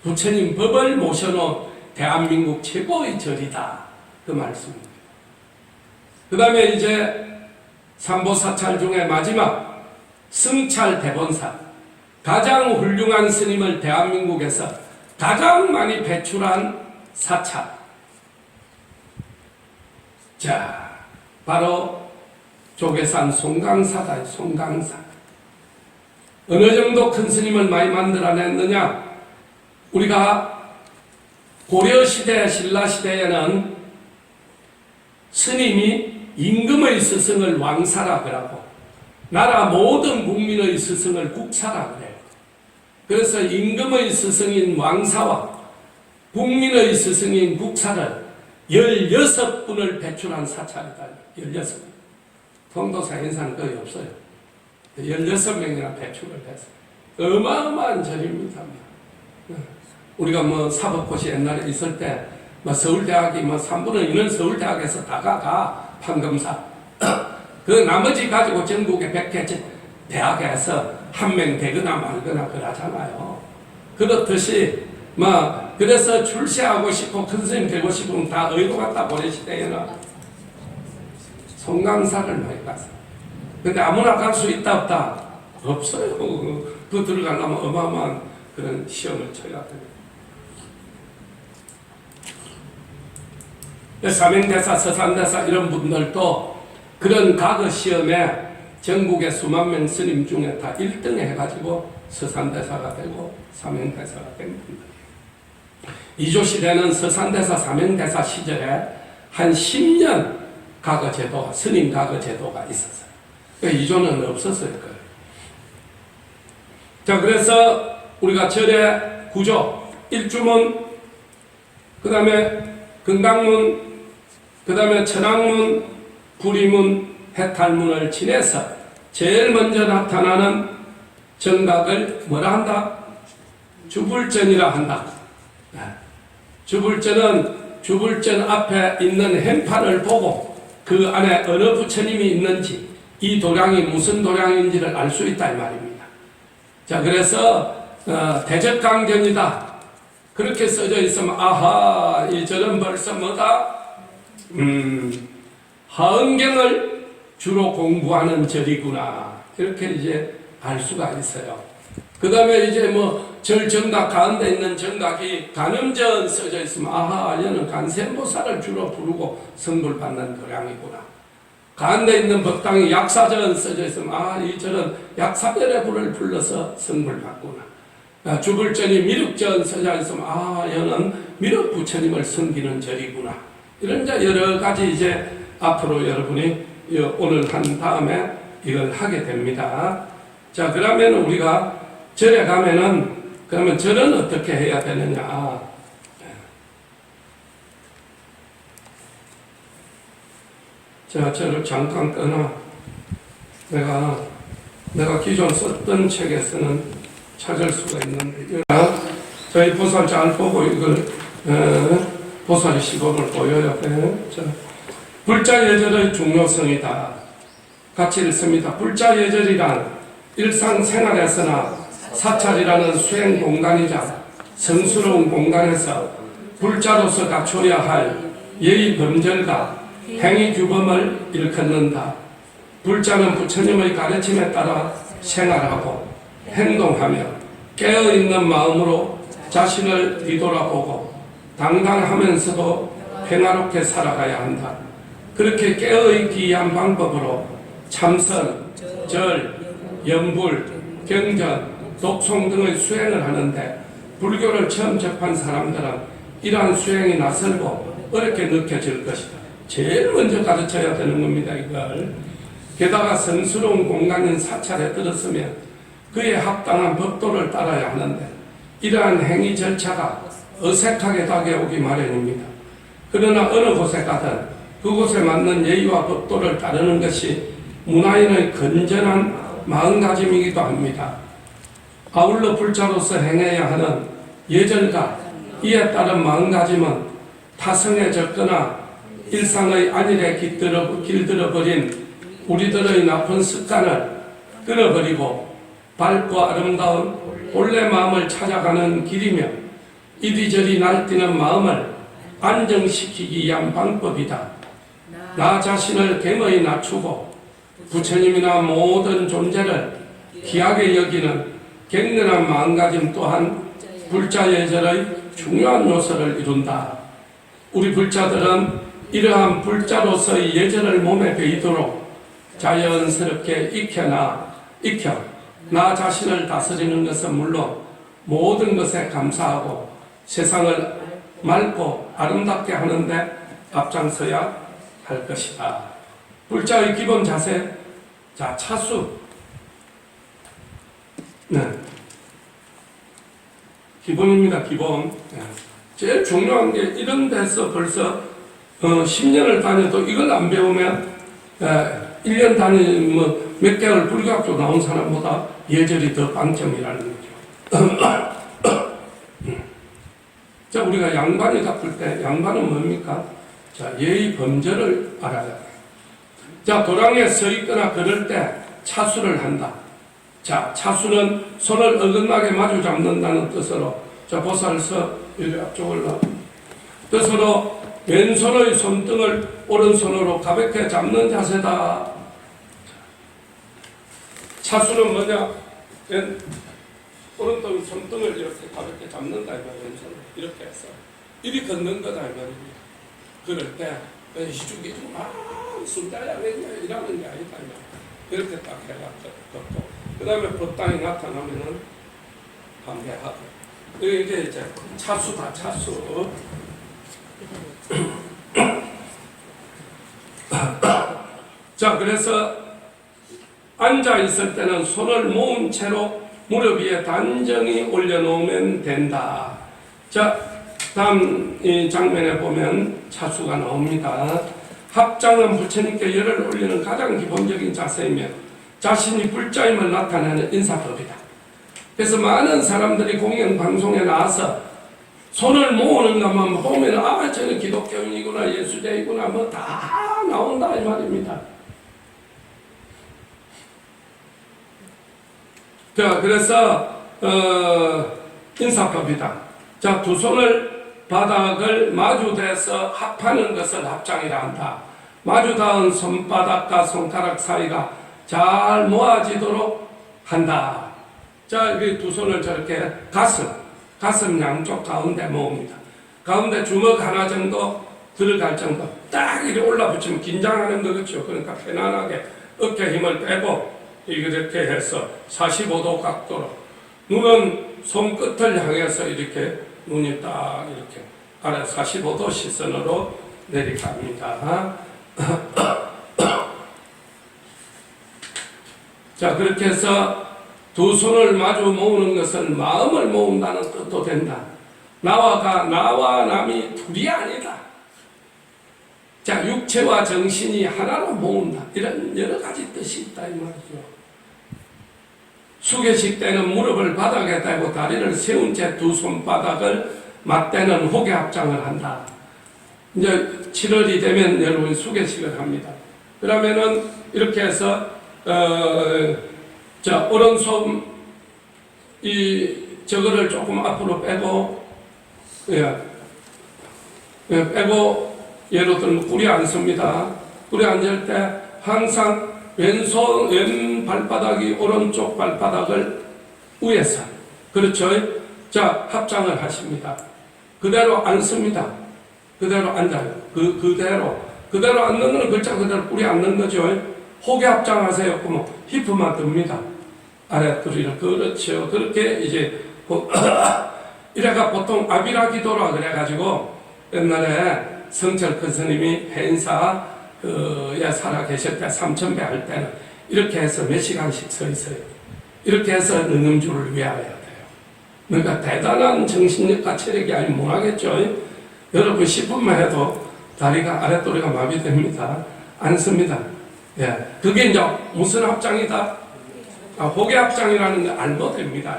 A: 부처님 법을 모셔놓은 대한민국 최고의 절이다. 그 말씀입니다. 그 다음에 이제 삼보사찰 중에 마지막 승찰대본산. 가장 훌륭한 스님을 대한민국에서 가장 많이 배출한 사찰. 자, 바로 조계산 송강사다. 송강사. 어느 정도 큰 스님을 많이 만들어냈느냐? 우리가 고려시대, 신라시대에는 스님이 임금의 스승을 왕사라 그러고 나라 모든 국민의 스승을 국사라 그래요. 그래서 임금의 스승인 왕사와 국민의 스승인 국사를 16분을 배출한 사찰이다. 16분. 통도사 인사는 거의 없어요. 16명이나 배출을 했어요. 어마어마한 절입니다. 우리가 뭐 사법고시 옛날에 있을 때 뭐 서울대학이 뭐 3분의 2는 서울대학에서 다가 판검사. 그 나머지 가지고 전국의 100개 대학에서 한 명 되거나 말거나 그러잖아요. 그렇듯이 그래서 출세하고 싶고 큰 스님 되고 싶으면 다 어디로 갔다 고려 시대에는 송강사를 많이 갔어. 근데 아무나 갈 수 있다 없다? 없어요. 그 들어가려면 어마어마한 그런 시험을 쳐야 돼요. 사명대사, 서산대사 이런 분들도 그런 과거 시험에 전국의 수만 명 스님 중에 다 1등 해가지고 서산대사가 되고 사명대사가 된 분들이에요. 이조시대는 서산대사, 사명대사 시절에 한 10년 과거 제도가, 스님 과거 제도가 있었어요. 그러니까 이조는 없었을 거예요. 자, 그래서 우리가 절의 구조, 일주문, 그 다음에 금강문, 그 다음에 천왕문, 구리문, 해탈문을 지내서 제일 먼저 나타나는 정각을 뭐라 한다? 주불전이라 한다. 주불전 앞에 있는 행판을 보고 그 안에 어느 부처님이 있는지 이 도량이 무슨 도량인지를 알 수 있다 이 말입니다. 자, 그래서 대적강전이다 그렇게 써져 있으면 아하, 이 절은 벌써 뭐다? 하은경을 주로 공부하는 절이구나 이렇게 이제 알 수가 있어요. 그 다음에 이제 절 정각 가운데 있는 정각이 간음전 써져 있으면 아하, 얘는 간센보살을 주로 부르고 성불 받는 도량이구나. 가운데 있는 법당이 약사전 써져 있으면 이 절은 약사별의 불을 불러서 성불 받구나. 주불전이 미륵전 써져 있으면 얘는 미륵 부처님을 섬기는 절이구나. 이런 이제 여러 가지 이제 앞으로 여러분이 오늘 한 다음에 이걸 하게 됩니다. 자, 그러면 우리가 절에 가면은 그러면 절은 어떻게 해야 되느냐? 자, 절을 잠깐 끊어. 내가 기존 썼던 책에서는 찾을 수가 있는데, 저희 보살 잘 보고 이걸 보살의 시범을 보여요. 자, 불자 예절의 중요성이다. 같이 읽습니다. 불자 예절이란 일상생활에서나 사찰이라는 수행 공간이자 성스러운 공간에서 불자로서 갖춰야 할 예의 범절과 행위 규범을 일컫는다. 불자는 부처님의 가르침에 따라 생활하고 행동하며 깨어있는 마음으로 자신을 뒤돌아보고 당당하면서도 평화롭게 살아가야 한다. 그렇게 깨어있기 위한 방법으로 참선, 절, 염불, 경전, 독송 등의 수행을 하는데 불교를 처음 접한 사람들은 이러한 수행이 낯설고 어렵게 느껴질 것이다. 제일 먼저 가르쳐야 되는 겁니다. 이걸. 게다가 성스러운 공간인 사찰에 들었으면 그에 합당한 법도를 따라야 하는데 이러한 행위 절차가 어색하게 다가오기 마련입니다. 그러나 어느 곳에 가든 그곳에 맞는 예의와 법도를 따르는 것이 문화인의 건전한 마음가짐이기도 합니다. 아울러 불자로서 행해야 하는 예절과 이에 따른 마음가짐은 타성에 젖거나 일상의 안일에 길들어버린 우리들의 나쁜 습관을 끊어버리고 밝고 아름다운 본래 마음을 찾아가는 길이며 이리저리 날뛰는 마음을 안정시키기 위한 방법이다. 나 자신을 겸허히 낮추고 부처님이나 모든 존재를 귀하게 여기는 격렬한 마음가짐 또한 불자 예절의 중요한 요소를 이룬다. 우리 불자들은 이러한 불자로서의 예절을 몸에 배이도록 자연스럽게 익혀 나 자신을 다스리는 것은 물론 모든 것에 감사하고 세상을 맑고 아름답게 하는데 앞장서야 할 것이다. 불자의 기본 자세, 자 차수. 네. 기본입니다. 기본. 네. 제일 중요한 게 이런 데서 벌써 10년을 다녀도 이걸 안 배우면 1년 다니 몇 개월 불교학교 나온 사람보다 예절이 더 빵점이라는 거죠. 자, 우리가 양반이 닦을 때 양반은 뭡니까? 자, 예의 범절을 알아야 돼요. 자, 도랑에 서 있거나 걸을 때 차수를 한다. 자, 차수는 손을 어긋나게 마주 잡는다는 뜻으로, 자, 보살서 여기 앞쪽을 뜻으로 왼손의 손등을 오른손으로 가볍게 잡는 자세다. 차수는 뭐냐? 오른손 손등을 이렇게 가볍게 잡는다. 왼손을 이렇게 해서 이리 걷는 거다. 그럴 때 시주기주 술자야 이라는 게 아니다. 이렇게 딱 해갖고 걷고 그 다음에 법당이 나타나면은 반대하고 이게 이제 차수다. 차수. 자, 그래서 앉아 있을 때는 손을 모은 채로 무릎 위에 단정히 올려놓으면 된다. 자, 다음 이 장면에 보면 차수가 나옵니다. 합장은 부처님께 열을 올리는 가장 기본적인 자세이며 자신이 불자임을 나타내는 인사법이다. 그래서 많은 사람들이 공연 방송에 나와서 손을 모으는 것만 보면 아, 저는 기독교인이구나, 예수자이구나, 뭐 다 나온다 이 말입니다. 자, 그래서 인사법이다. 자, 두 손을 바닥을 마주대서 합하는 것을 합장이라 한다. 마주닿은 손바닥과 손가락 사이가 잘 모아지도록 한다. 자, 두 손을 저렇게 가슴 양쪽 가운데 모읍니다. 가운데 주먹 하나 정도 들어갈 정도 딱 이렇게 올라붙이면 긴장하는 거겠죠. 그러니까 편안하게 어깨 힘을 빼고 이렇게 해서 45도 각도로 눈은 손끝을 향해서 이렇게 눈이 딱 이렇게 아래 45도 시선으로 내려갑니다. 자, 그렇게 해서 두 손을 마주 모으는 것은 마음을 모은다는 뜻도 된다. 나와 남이 둘이 아니다. 자, 육체와 정신이 하나로 모은다. 이런 여러 가지 뜻이 있다 이 말이죠. 수계식 때는 무릎을 바닥에 대고 다리를 세운 채 두 손바닥을 맞대는 호계합장을 한다. 이제 7월이 되면 여러분 수계식을 합니다. 그러면은 이렇게 해서 자, 오른손 저거를 조금 앞으로 빼고 빼고 예를 들면 꿀이 앉습니다. 꿀이 앉을 때 항상 왼 발바닥이 오른쪽 발바닥을 위에서 그렇죠. 자, 합장을 하십니다. 그대로 앉습니다. 그대로 앉아요. 그대로 앉는 거는 글자 그대로 꿀이 앉는 거죠. 호계 합장하세요. 그러면 히프만 듭니다. 아랫도리를 그렇죠. 그렇게 이제 이래가 보통 아비라기도라 그래가지고 옛날에 성철 큰 스님이 행사 살아 계실 때 3,000배 할 때는 이렇게 해서 몇 시간씩 서 있어요. 이렇게 해서 능음주를 위하여야 돼요. 그러니까 대단한 정신력과 체력이 아니면 못하겠죠. 여러분 10분만 해도 다리가 아랫도리가 마비됩니다. 앉습니다. 예, 그게 이제 무슨 합장이다? 호계 합장이라는 게 알도 됩니다.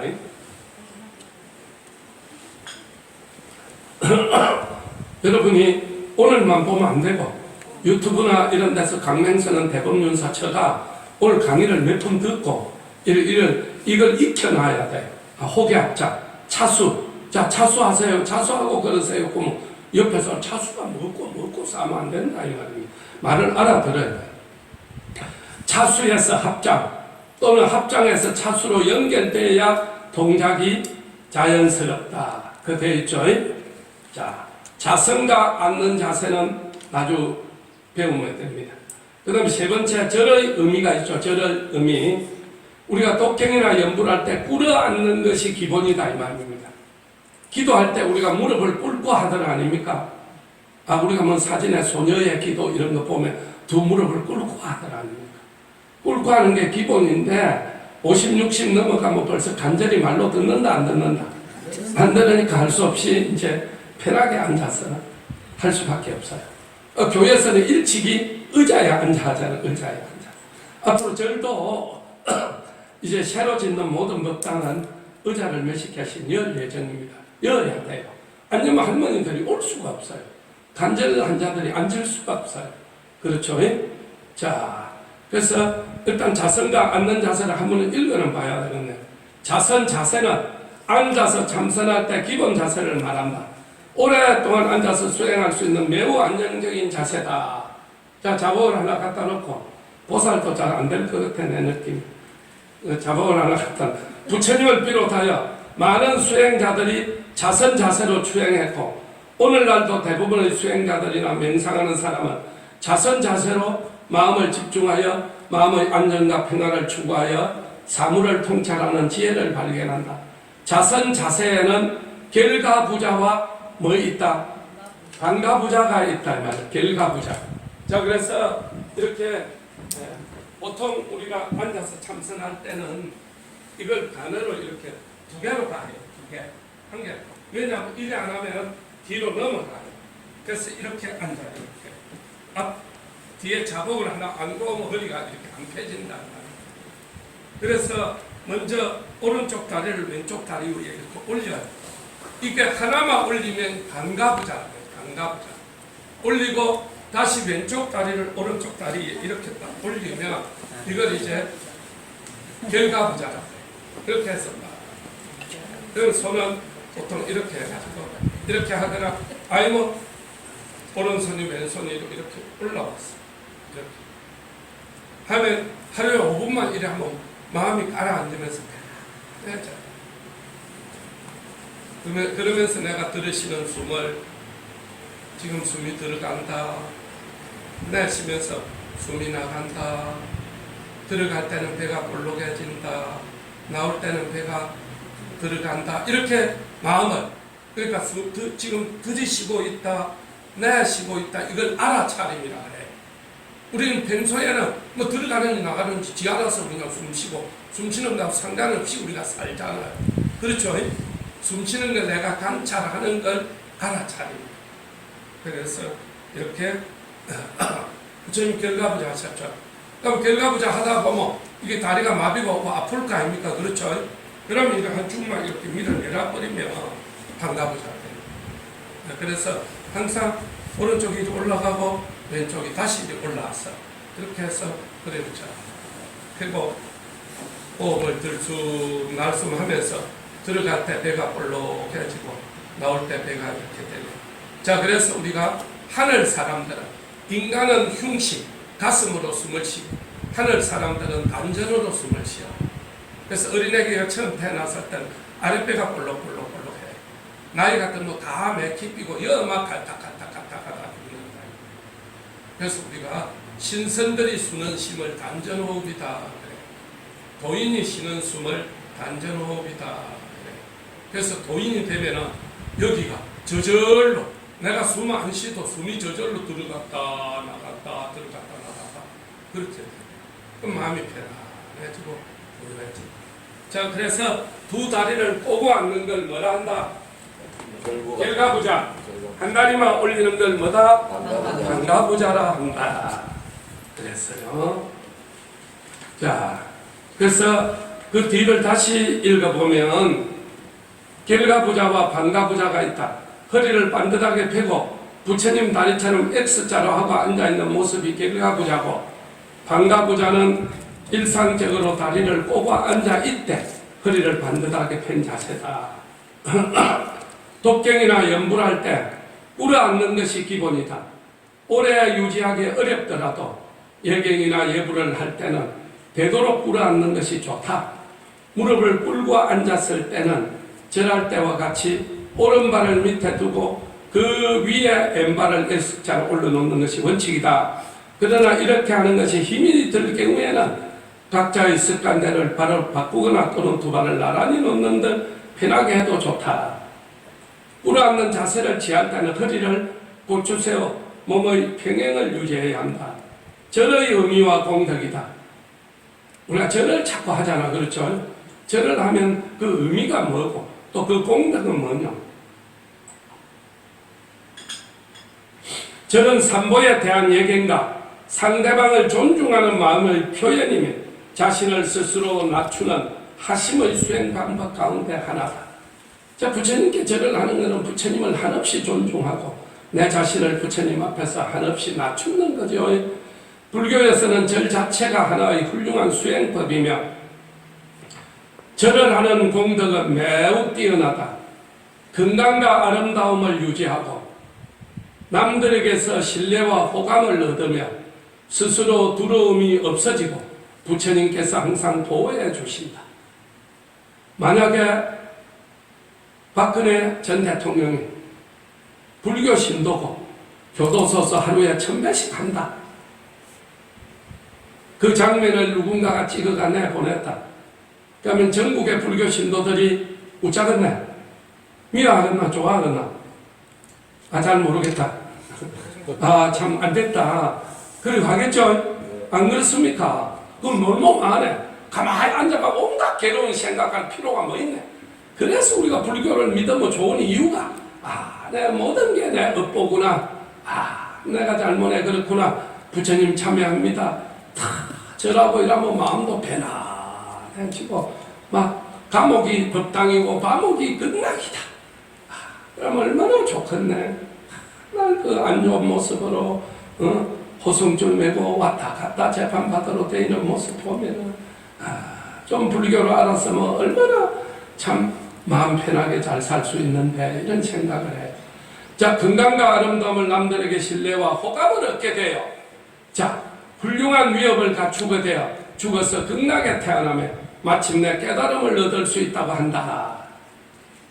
A: 여러분이 오늘만 보면 안 되고 유튜브나 이런 데서 강맹선은 대법륜사처가 오늘 강의를 몇 번 듣고 이걸 익혀놔야 돼요. 호계 합장, 차수. 자, 차수하세요. 차수하고 그러세요. 그럼 옆에서 차수가 먹고 싸면 안 된다 이 말입니다. 말을 알아들어야 돼요. 차수에서 합장. 또는 합장해서 차수로 연결되어야 동작이 자연스럽다. 그 돼 있죠. 자, 자성과 앉는 자세는 아주 배우면 됩니다. 그 다음에 세 번째 절의 의미가 있죠. 절의 의미. 우리가 독경이나 연불 할 때 꿇어 앉는 것이 기본이다 이 말입니다. 기도할 때 우리가 무릎을 꿇고 하던 아닙니까? 우리가 뭐 사진에 소녀의 기도 이런 거 보면 두 무릎을 꿇고 하던 아닙니까? 꿇고 하는 게 기본인데 50, 60 넘어가면 벌써 간절히 말로 듣는다 안 듣는다? 안 들으니까 할 수 없이 이제 편하게 앉아서 할 수밖에 없어요. 교회에서는 일찍이 의자에 앉아 하잖아요. 의자에 앉아. 앞으로 절도 이제 새로 짓는 모든 법당은 의자를 몇십 개씩 열 예정입니다. 열어야 돼요. 아니면 할머니들이 올 수가 없어요. 간절 환자들이 앉을 수가 없어요. 그렇죠? 자, 그래서 일단 자선과 앉는 자세를 한번 읽어는 봐야 되겠네요. 자선 자세는 앉아서 참선할 때 기본 자세를 말한다. 오랫동안 앉아서 수행할 수 있는 매우 안정적인 자세다. 자, 자복을 하나 갖다 놓고 보살도 잘 안 될 것 같아 내 느낌. 자복을 하나 갖다 부처님을 비롯하여 많은 수행자들이 자선 자세로 수행했고 오늘날도 대부분의 수행자들이나 명상하는 사람은 자선 자세로 마음을 집중하여 마음의 안정과 평화를 추구하여 사물을 통찰하는 지혜를 발견한다. 자선 자세에는 결가부자와 뭐 있다? 반가부자가 있다 이 말이야. 결가부자. 자, 그래서 이렇게 보통 우리가 앉아서 참선할 때는 이걸 단어로 이렇게 두 개로 다 해요. 두 개, 한 개. 왜냐하면 이래 안 하면 뒤로 넘어가요. 그래서 이렇게 앉아요. 이렇게. 앞 뒤에 자복을 하나 안고 오면 허리가 이렇게 안 펴진다. 그래서 먼저 오른쪽 다리를 왼쪽 다리 위에 이렇게 올려요. 이게 하나만 올리면 반가부자. 반가부자. 올리고 다시 왼쪽 다리를 오른쪽 다리에 이렇게 딱 올리면 이걸 이제 결가부자라고 해요. 그렇게 해서 그럼 손은 보통 이렇게 해가지고 이렇게 하거나 아니면 오른손이 왼손이 이렇게 올라왔어. 이렇게 하면 하루에 5분만 이래 하면 마음이 가라앉으면서 되죠. 그러면서 내가 들으시는 숨을 지금 숨이 들어간다. 내쉬면서 숨이 나간다. 들어갈 때는 배가 볼록해진다. 나올 때는 배가 들어간다. 이렇게 마음을 그러니까 지금 들이쉬고 있다. 내쉬고 있다. 이걸 알아차림이라 그래. 우리는 평소에는 뭐 들어가는지 나가는지 지 알아서 그냥 숨쉬고 숨쉬는 거 상관없이 우리가 살잖아요. 그렇죠? 숨쉬는 걸 내가 관찰하는 걸 알아차립니다. 그래서 이렇게 부처님 결가부자 하셨죠. 그럼 결가부자 하다 보면 이게 다리가 마비가 오고 아플 거 아닙니까? 그렇죠? 그러면 이거 한 쭉만 이렇게 밀어내라 버리면 반가부자 돼요. 그래서 항상 오른쪽이 올라가고 왼쪽이 다시 이제 올라왔어. 그렇게 해서 그래보자. 그리고 호흡을 들쑥 날숨하면서 들어갈 때 배가 볼록해지고 나올 때 배가 이렇게 되고. 자, 그래서 우리가 하늘 사람들은 인간은 흉식 가슴으로 숨을 쉬고 하늘 사람들은 단전으로 숨을 쉬어. 그래서 어린애기가 처음 태어났을 때는 아랫배가 볼록볼록볼록해. 나이가 들면 다 맥히피고 여막 갈딱갈딱갈딱하다. 그래서 우리가 신선들이 쉬는 심을 단전호흡이다. 그래. 도인이 쉬는 숨을 단전호흡이다. 그래. 그래서 도인이 되면은 여기가 저절로 내가 숨 안 쉬도 숨이 저절로 들어갔다 나갔다 들어갔다 나갔다 그렇게 돼. 그럼 마음이 편안해지고 그러지. 자, 그래서 두 다리를 꼬고 앉는 걸 뭐라 한다? 결가부자. 한 다리만 올리는 걸 뭐다? 반가부자라 한다. 그랬어요. 자, 그래서 그 뒤를 다시 읽어보면 결가부자와 반가부자가 있다. 허리를 반듯하게 펴고 부처님 다리처럼 X자로 하고 앉아있는 모습이 결가부자고 반가부자는 일상적으로 다리를 꼬고 앉아있대. 허리를 반듯하게 편 자세다. 독경이나 연불할 때 꿇어 앉는 것이 기본이다. 오래 유지하기 어렵더라도 예경이나 예불을 할 때는 되도록 꿇어앉는 것이 좋다. 무릎을 꿇고 앉았을 때는 절할 때와 같이 오른발을 밑에 두고 그 위에 왼발을 S자로 올려놓는 것이 원칙이다. 그러나 이렇게 하는 것이 힘이 들 경우에는 각자의 습관대로 발을 바꾸거나 또는 두 발을 나란히 놓는 듯 편하게 해도 좋다. 꿇어앉는 자세를 취할 때는 허리를 곧추 세워 몸의 평행을 유지해야 한다. 절의 의미와 공덕이다. 우리가 절을 자꾸 하잖아. 그렇죠? 절을 하면 그 의미가 뭐고 또 그 공덕은 뭐냐. 절은 삼보에 대한 예견과 상대방을 존중하는 마음의 표현이며 자신을 스스로 낮추는 하심의 수행 방법 가운데 하나다. 자, 부처님께 절을 하는 것은 부처님을 한없이 존중하고 내 자신을 부처님 앞에서 한없이 낮추는 거죠. 불교에서는 절 자체가 하나의 훌륭한 수행법이며 절을 하는 공덕은 매우 뛰어나다. 건강과 아름다움을 유지하고 남들에게서 신뢰와 호감을 얻으며 스스로 두려움이 없어지고 부처님께서 항상 보호해 주신다. 만약에 박근혜 전 대통령이 불교 신도고 교도소서 하루에 1000배씩 한다. 그 장면을 누군가가 찍어가 내보냈다. 그러면 전국의 불교 신도들이 웃자겠네? 미워하겠나? 좋아하겠나? 잘 모르겠다. 참 안 됐다. 그래 가겠죠? 안 그렇습니까? 그럼 뭘몸 안 해? 가만히 앉아가 온갖 괴로운 생각할 필요가 뭐 있네. 그래서 우리가 불교를 믿으면 좋은 이유가 내 모든 게 내 업보구나. 내가 잘못해 그렇구나. 부처님 참여합니다. 다 절하고 이러면 마음도 편안해지고 막 감옥이 법당이고 감옥이 극락이다. 그러면 얼마나 좋겠네. 난 그 안 좋은 모습으로 호송줄 메고 왔다 갔다 재판받으러 다니는 모습 보면은 좀 불교로 알았으면 얼마나 참 마음 편하게 잘 살 수 있는데 이런 생각을 해요. 자, 건강과 아름다움을 남들에게 신뢰와 호감을 얻게 돼요. 자, 훌륭한 위협을 갖추게 되어 죽어서 극락에 태어나며 마침내 깨달음을 얻을 수 있다고 한다.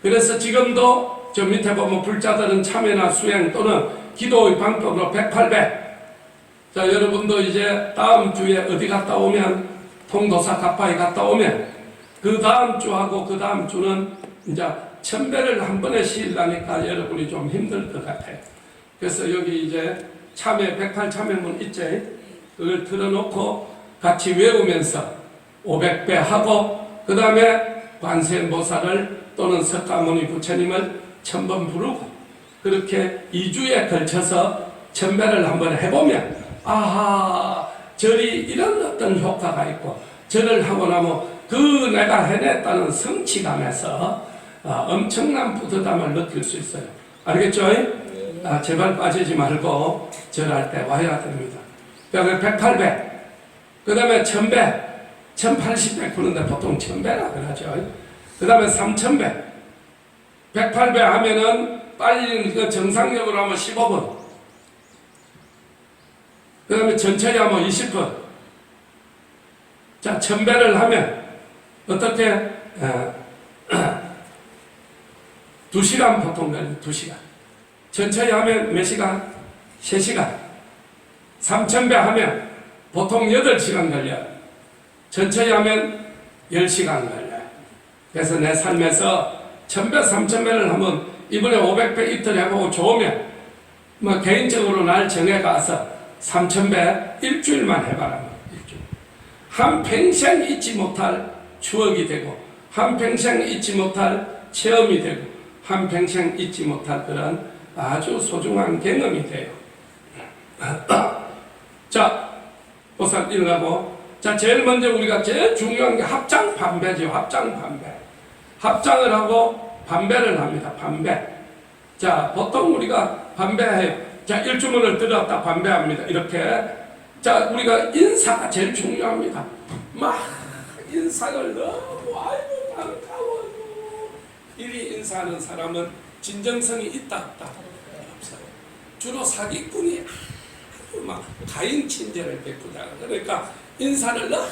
A: 그래서 지금도 저 밑에 보면 불자들은 참회나 수행 또는 기도의 방법으로 108배. 자, 여러분도 이제 다음 주에 어디 갔다 오면 통도사 가파이 갔다 오면 그 다음 주하고 그 다음 주는 이제 1000배를 한 번에 시일라니까 여러분이 좀 힘들 것 같아요. 그래서 여기 이제 참회 108 참회문 있지? 그걸 틀어놓고 같이 외우면서 500배 하고 그 다음에 관세음보살을 또는 석가모니 부처님을 1000번 부르고 그렇게 2주에 걸쳐서 1000배를 한번 해보면 절이 이런 어떤 효과가 있고 절을 하고 나면 그 내가 해냈다는 성취감에서 엄청난 뿌듯함을 느낄 수 있어요. 알겠죠? 제발 빠지지 말고 절할 때 와야 됩니다. 그러니까 108배, 그 다음에 1000배, 1080배 그런데 보통 1000배라 그러죠. 그 다음에 3000배, 108배 하면은 빨리 그 정상적으로 하면 15분, 그 다음에 천천히 하면 20분. 자, 1000배를 하면 어떻게 2시간 보통 걸려요. 2시간. 천천히 하면 몇 시간? 3시간. 3000배 하면 보통 8시간 걸려요. 천천히 하면 10시간 걸려요. 그래서 내 삶에서 1000배, 3000배를 하면 이번에 500배 이틀 해보고 좋으면 뭐 개인적으로 날 정해가서 3000배 일주일만 해봐라. 일주일. 한평생 잊지 못할 추억이 되고 한평생 잊지 못할 체험이 되고 한평생 잊지 못할 그런 아주 소중한 경험이 돼요. 자, 보살 일어나고 자, 제일 먼저 우리가 제일 중요한 게 합장 반배죠. 합장 반배. 합장을 하고 반배를 합니다. 반배. 자, 보통 우리가 반배해요. 자, 일주문을 들었다 반배합니다. 이렇게. 자, 우리가 인사가 제일 중요합니다. 막 인사를 너무 아이고 반가워요. 이리 인사하는 사람은 진정성이 있다 없다? 없어요. 주로 사기꾼이 아주 막 가인 친절을 베푸잖아. 그러니까 인사를 너무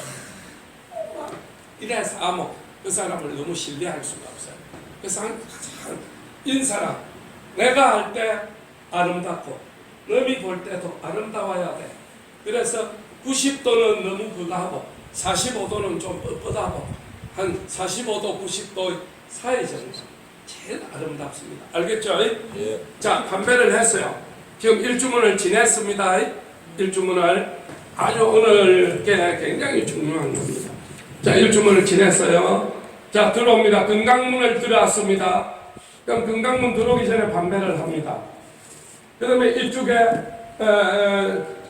A: 이래서 아무 그 사람을 너무 신뢰할 수가 없어요. 그래서 가장 인사랑 내가 할 때 아름답고 남이 볼 때도 아름다워야 돼. 그래서 90도는 너무 그거 하고 45도는 좀 뻣뻣하고 한 45도 90도 사이 정도 제일 아름답습니다. 알겠죠?
B: 예.
A: 자, 판매를 했어요. 지금 1주문을 지냈습니다. 1주문을 아주 오늘 게 굉장히 중요한 겁니다. 자, 1주문을 지냈어요. 자, 들어옵니다. 금강문을 들어왔습니다. 그럼 금강문 들어오기 전에 판매를 합니다. 그 다음에 이쪽에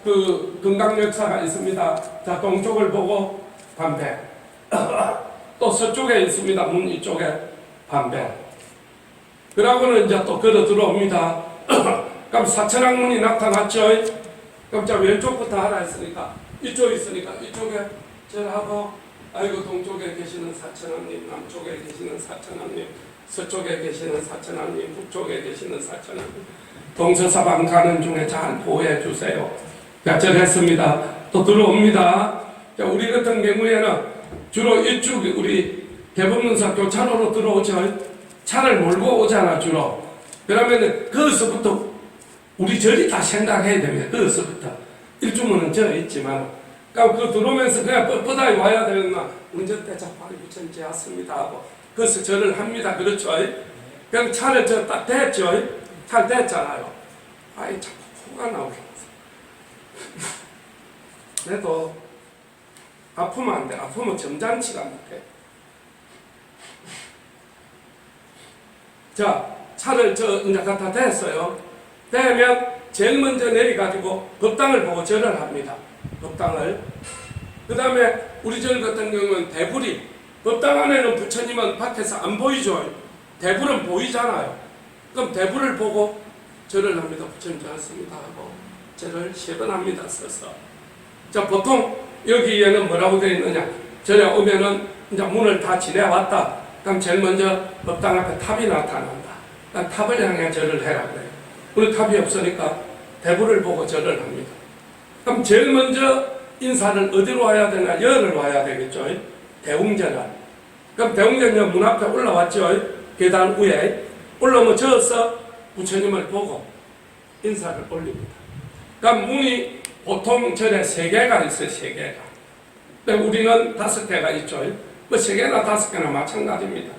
A: 그 금강역사가 있습니다. 자, 동쪽을 보고 반배. 또 서쪽에 있습니다. 문 이쪽에 반배. 그러고는 이제 또 걸어 들어옵니다. 그럼 사천왕문이 나타났죠. 그럼 자 왼쪽부터 하라 했으니까 이쪽 있으니까 이쪽에 절하고 아이고 동쪽에 계시는 사천왕님, 남쪽에 계시는 사천왕님, 서쪽에 계시는 사천왕님, 북쪽에 계시는 사천왕님, 동서사방 가는 중에 잘 보호해 주세요. 자, 절했습니다. 또 들어옵니다. 자, 우리 같은 경우에는 주로 이쪽 우리 대법문사 교차로로 들어오죠. 차를 몰고 오잖아 주로. 그러면은 거기서부터 우리 절이 다 생각해야 됩니다. 거기서부터 1주문은 저 있지만, 그러니까 그 들어오면서 그냥 뻣뻣하게 와야 되나 운전대 자파리 부천지 왔습니다 하고 거기서 절을 합니다. 그렇죠? 그럼 차를 저 딱 댔죠. 잘 댔잖아요. 아이 자꾸 코가 나오게. 그래도 아프면 안 돼. 아프면 점잖지가 못해. 자, 차를 저 이제 갖다 댔어요. 대면 제일 먼저 내려가지고 법당을 보고 절을 합니다. 법당을. 그 다음에 우리 절 같은 경우는 대불이, 법당 안에는 부처님은 밖에서 안 보이죠. 대불은 보이잖아요. 그럼 대불을 보고 절을 합니다. 부처님 잘했습니다 하고 절을 3번 합니다. 써서. 자, 보통 여기에는 뭐라고 되어 있느냐. 절에 오면은 이제 문을 다 지내왔다. 그럼 제일 먼저 법당 앞에 탑이 나타난다. 그럼 탑을 향해 절을 해라 그래요. 우리 탑이 없으니까 대불을 보고 절을 합니다. 그럼 제일 먼저 인사를 어디로 와야 되나? 열을 와야 되겠죠. 대웅전을. 그럼 대웅전 문 앞에 올라왔죠. 계단 위에 올라오면 저어서 부처님을 보고 인사를 올립니다. 그럼 문이 보통 절에 3개가 있어요. 3개가. 근데 우리는 5개가 있죠. 뭐 3개나 5개나 마찬가지입니다.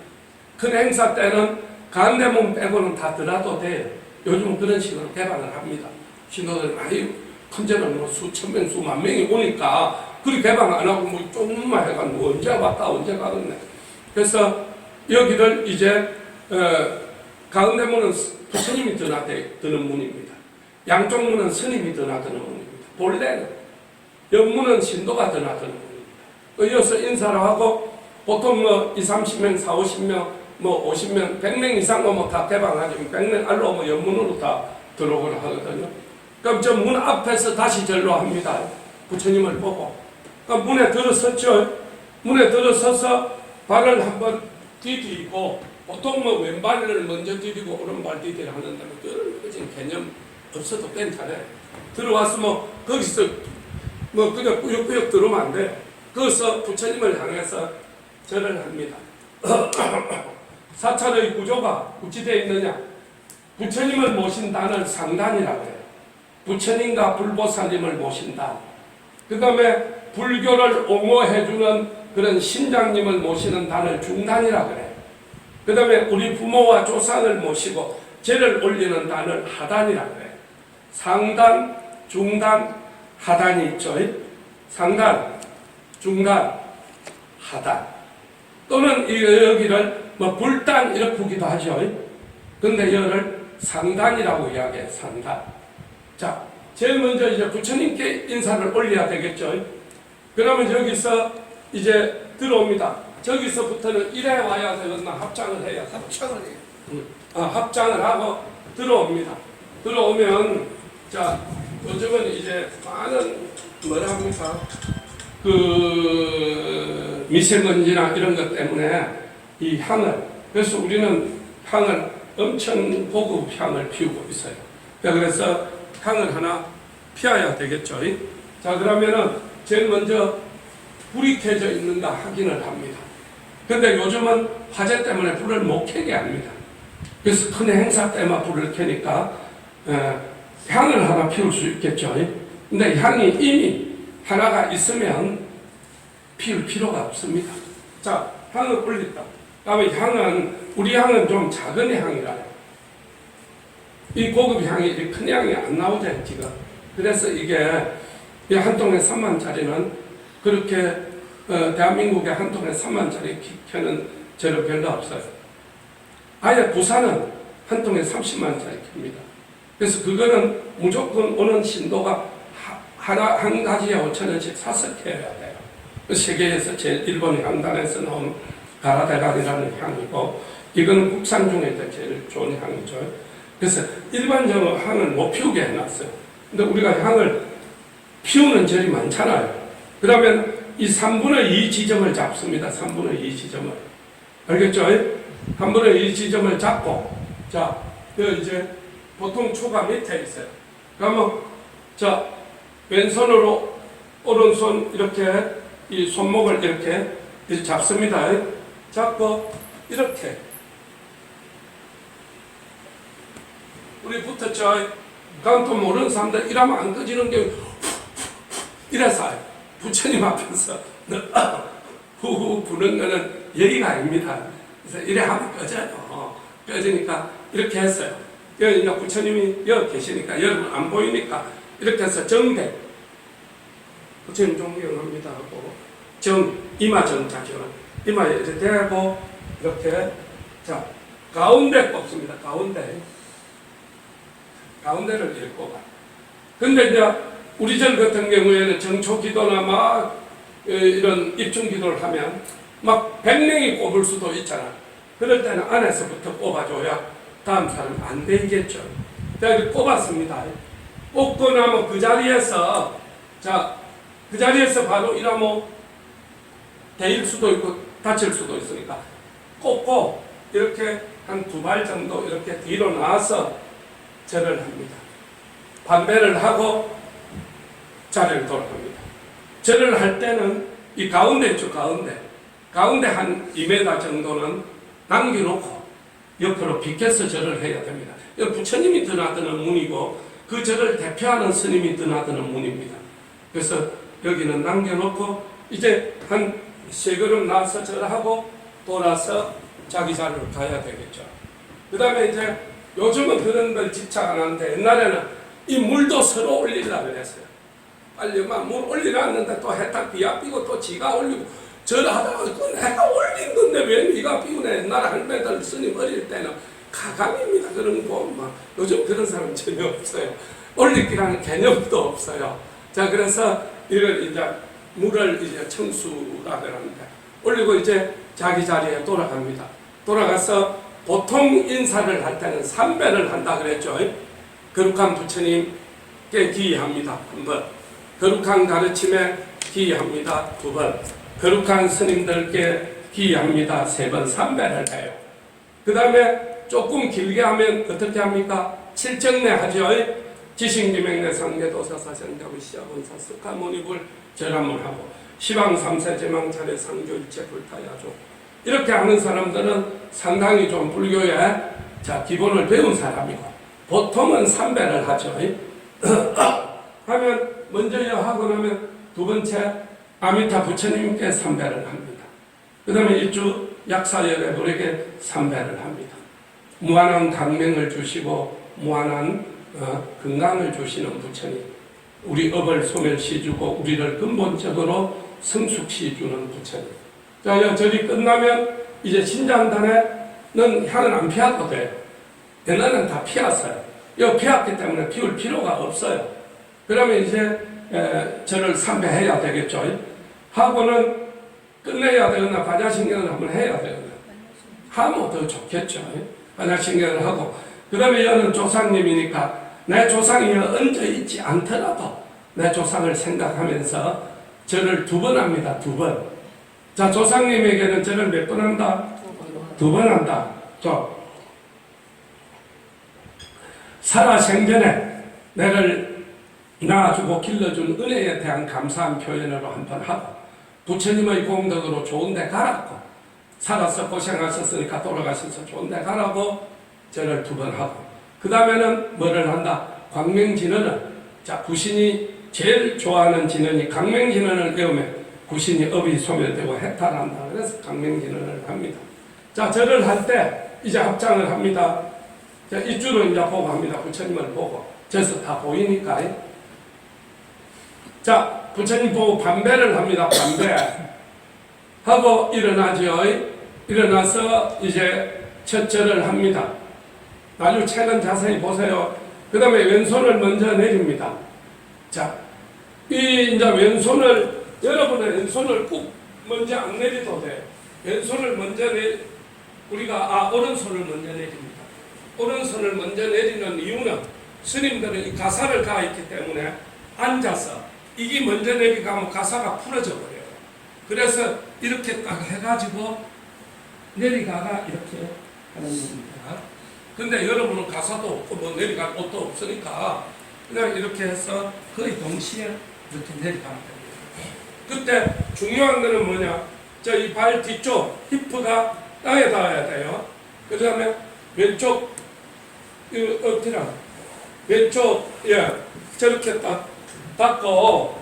A: 큰 행사 때는 가운데문 빼고는 다 들어도 돼요. 요즘은 그런 식으로 개방을 합니다. 신도들 많이 큰 절은 뭐 수천 명, 수만 명이 오니까 그리 개방 안 하고 뭐 조금만 해가지고 언제 왔다 언제 가겠네. 그래서 여기를 이제 가운데 문은 부처님이 드는 문입니다. 양쪽 문은 스님이 드나드는 문입니다. 본래는 옆문은 신도가 드나드는 문입니다. 이어서 인사를 하고 보통 뭐 20, 30명, 40, 50명, 뭐 50명, 100명 이상 오면 다 개방하죠. 100명 알로 오면 옆문으로 다 들어오거나 하거든요. 그럼 저 문 앞에서 다시 절로 합니다. 부처님을 보고. 그럼 문에 들어섰죠. 문에 들어서서 발을 한번 디디고, 보통 뭐 왼발을 먼저 디디고 오른발 디디를 하는데 그런 개념 없어도 괜찮아요. 들어왔으면 거기서 뭐 그냥 꾸역꾸역 들어오면 안 돼. 거기서 부처님을 향해서 절을 합니다. 사찰의 구조가 어찌되어 있느냐? 부처님을 모신 단을 상단이라고 해요. 부처님과 불보살님을 모신다. 그 다음에 불교를 옹호해주는 그런 신장님을 모시는 단을 중단이라고 해요. 그 다음에 우리 부모와 조상을 모시고 제를 올리는 단을 하단이라고 해요. 상단, 중단, 하단이 있죠. 상단, 중단, 하단. 또는 여기를 뭐 불단 이렇게 보기도 하죠. 근데 이거를 상단이라고 이야기해요. 상단. 자, 제일 먼저 이제 부처님께 인사를 올려야 되겠죠. 그러면 여기서 이제 들어옵니다. 저기서부터는 이래 와야 되겠나? 합장을 해야 돼.
B: 합창을 해요.
A: 합장을 하고 들어옵니다. 들어오면 자, 요즘은 이제 많은 뭐라 합니까? 그 미세먼지나 이런 것 때문에 이 향을, 그래서 우리는 향을 엄청 고급 향을 피우고 있어요. 그래서 향을 하나 피워야 되겠죠. 자, 그러면은 제일 먼저 불이 켜져 있는가 확인을 합니다. 근데 요즘은 화재 때문에 불을 못 켜게 합니다. 그래서 큰 행사 때만 불을 켜니까 향을 하나 피울 수 있겠죠. 근데 향이 이미 하나가 있으면 피울 필요가 없습니다. 자, 향을 올렸다. 다음에 우리 향은 좀 작은 향이라요. 이 고급 향이 큰 향이 안 나오죠, 지금. 그래서 이게 한 통에 3만짜리는 그렇게 대한민국에 한 통에 3만짜리 켜는 재료 별로 없어요. 아예 부산은 한 통에 30만짜리 켭니다. 그래서 그거는 무조건 오는 신도가 한 가지에 5,000원씩 사서 켜야 돼요. 세계에서 제일 일본 향단에서 나온 가라데가리라는 향이고, 이거는 국산 중에 제일 좋은 향이죠. 그래서 일반적으로 향을 못 피우게 해놨어요. 근데 우리가 향을 피우는 절이 많잖아요. 그러면 이 3분의 2 지점을 잡습니다. 3분의 2 지점을. 알겠죠? 3분의 2 지점을 잡고, 자, 이제 보통 초가 밑에 있어요. 그러면, 자, 왼손으로 오른손 이렇게 이 손목을 이렇게 잡습니다. 잡고, 이렇게. 우리 붙었죠? 그럼 또 모르는 사람들 이러면 안 꺼지는 게 이래서 부처님 앞에서 후후 부는 거는 예의가 아닙니다. 그래서 이래 하면 꺼져요. 꺼지니까 이렇게 했어요. 여기 부처님이 여기 계시니까 여러분 안 보이니까 이렇게 해서 정대 부처님 존경합니다 하고 이마 정자죠. 이마에 이렇게 대고 이렇게 자 가운데 꼽습니다. 가운데를 이렇게 꼽아. 근데 이제 우리 절 같은 경우에는 정초 기도나 막 이런 입중 기도를 하면 막 100명이 꼽을 수도 있잖아. 그럴 때는 안에서부터 꼽아줘야 다음 사람 안 되겠죠. 제가 꼽았습니다. 꼽고 나면 그 자리에서 그 자리에서 바로 이러면 데일 수도 있고 다칠 수도 있으니까 꼽고 이렇게 한 2발 정도 이렇게 뒤로 나와서 절을 합니다. 반배를 하고 자리를 돌아갑니다. 절을 할 때는 이 가운데 있죠, 가운데 한 2m 정도는 남겨놓고 옆으로 비켜서 절을 해야 됩니다. 부처님이 드나드는 문이고 그 절을 대표하는 스님이 드나드는 문입니다. 그래서 여기는 남겨놓고 이제 한 3걸음 나와서 절하고 돌아서 자기 자리로 가야 되겠죠. 그 다음에 이제 요즘은 그런 걸 집착 안 하는데 옛날에는 이 물도 서로 올리려고 했어요. 빨리 막 물 올리라는데 또 해딱 비가 삐고 또 지가 올리고 절하다가 그 내가 올린 건데 왜 네가 비우네. 옛날 할매들 스님 어릴 때는 가감입니다. 그런 거 막 요즘 그런 사람 전혀 없어요. 올리기라는 개념도 없어요. 자 그래서 이걸 이제 물을 이제 청수라 그러는데 올리고 이제 자기 자리에 돌아갑니다. 돌아가서 보통 인사를 할 때는 3배를 한다 그랬죠. 거룩한 부처님께 기의합니다. 1번. 거룩한 가르침에 기의합니다. 2번. 거룩한 스님들께 기의합니다. 3번. 3배를 해요. 그 다음에 조금 길게 하면 어떻게 합니까? 7정내 하죠. 지식기맹내 상계도사사생자부 시아본사 스카모니불 절함을 하고 시방 3세 제망차례 상교일체 불타야죠. 이렇게 하는 사람들은 상당히 좀 불교에 기본을 배운 사람이고 보통은 3배를 하죠. 하면 먼저 하고 나면 2번째 아미타 부처님께 3배를 합니다. 그 다음에 일주 약사여배불에게 3배를 합니다. 무한한 강명을 주시고 무한한 건강을 주시는 부처님, 우리 업을 소멸시주고 우리를 근본적으로 성숙시주는 부처님. 자, 절이 끝나면 이제 신장단에는 향은 안 피워도 돼요. 옛날에는 다 피웠어요. 피웠기 때문에 피울 필요가 없어요. 그러면 이제 절을 3배 해야 되겠죠. 하고는 끝내야 되거나 반야신경을 한번 해야 되거나 하면 더 좋겠죠. 반야신경을 하고 그 다음에 여는 조상님이니까 내 조상이 얹어 있지 않더라도 내 조상을 생각하면서 절을 2번 합니다. 2번. 자, 조상님에게는 절을 몇 번 한다? 2번 한다. 살아생전에 나를 낳아주고 길러준 은혜에 대한 감사한 표현으로 한 번 하고 부처님의 공덕으로 좋은 데 가라고, 살아서 고생하셨으니까 돌아가셔서 좋은 데 가라고 절을 2번 하고, 그 다음에는 뭐를 한다? 광명진언을, 자, 구신이 제일 좋아하는 진언이 강명진언을 배우면 구신이 업이 소멸되고 해탈한다. 그래서 강명진언을 합니다. 자, 절을 할 때 이제 합장을 합니다. 자, 이줄을 이제 보고 합니다. 부처님을 보고. 저에서 다 보이니까. 자, 부처님 보고 반배를 합니다. 반배. 하고 일어나죠. 일어나서 이제 첫 절을 합니다. 아주 책은 자세히 보세요. 그 다음에 왼손을 먼저 내립니다. 자, 이 이제 왼손을, 여러분의 왼손을 꼭 먼저 안 내려도 돼요. 왼손을 먼저 우리가 오른손을 먼저 내립니다. 오른손을 먼저 내리는 이유는 스님들은 이 가사를 가 있기 때문에 앉아서 이게 먼저 내려가면 가사가 풀어져 버려요. 그래서 이렇게 딱 해가지고 내려가가 이렇게 하는 겁니다. 근데 여러분은 가사도 없고 뭐 내려갈 곳도 없으니까 그냥 이렇게 해서 거의 동시에 이렇게 내려가면 됩니다. 그때 중요한 거는 뭐냐? 저 이 발 뒤쪽 히프가 땅에 닿아야 돼요. 그 다음에 왼쪽 어디라 왼쪽 저렇게 딱 닿고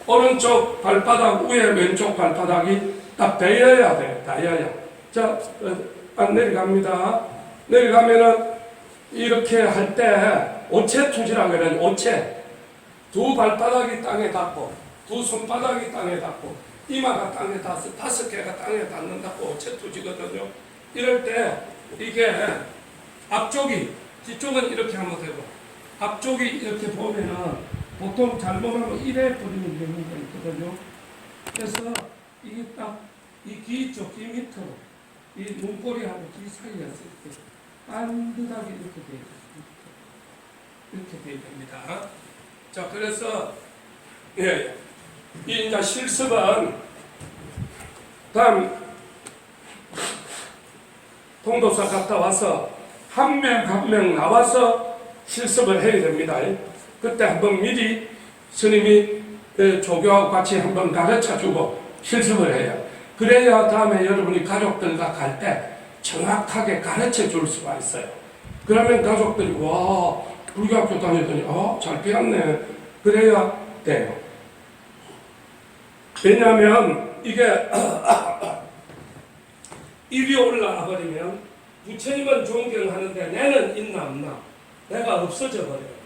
A: 오른쪽 발바닥 위에 왼쪽 발바닥이 딱 대여야 돼요. 닿아야. 자, 안 내려갑니다. 내려가면은 이렇게 할 때 오체투지라고 그래요. 오체. 2 발바닥이 땅에 닿고 2 손바닥이 땅에 닿고 이마가 땅에 닿아서 5개가 땅에 닿는다고 오체투지거든요. 이럴 때 이게 앞쪽이, 뒤쪽은 이렇게 하면 되고 앞쪽이 이렇게 보면은 보통 잘못하면 이래 버리는 경우가 있거든요. 그래서 이게 딱 이 귀 쪽, 귀 밑으로 이 눈꼬리하고 귀 사이에서 이렇게 반듯하게 이렇게 돼요. 이렇게 돼야 됩니다. 자, 그래서 이 이제 실습은 다음 통도사 갔다 와서 한 명 나와서 실습을 해야 됩니다. 그때 한번 미리 스님이 조교하고 같이 한번 가르쳐주고 실습을 해요. 그래야 다음에 여러분이 가족들과 갈 때 정확하게 가르쳐 줄 수가 있어요. 그러면 가족들이 와, 불교학교 다니더니 잘 배웠네. 그래야 돼요. 왜냐하면 이게 일이 올라와 버리면 부처님은 존경하는데 내는 있나 없나? 내가 없어져 버려요.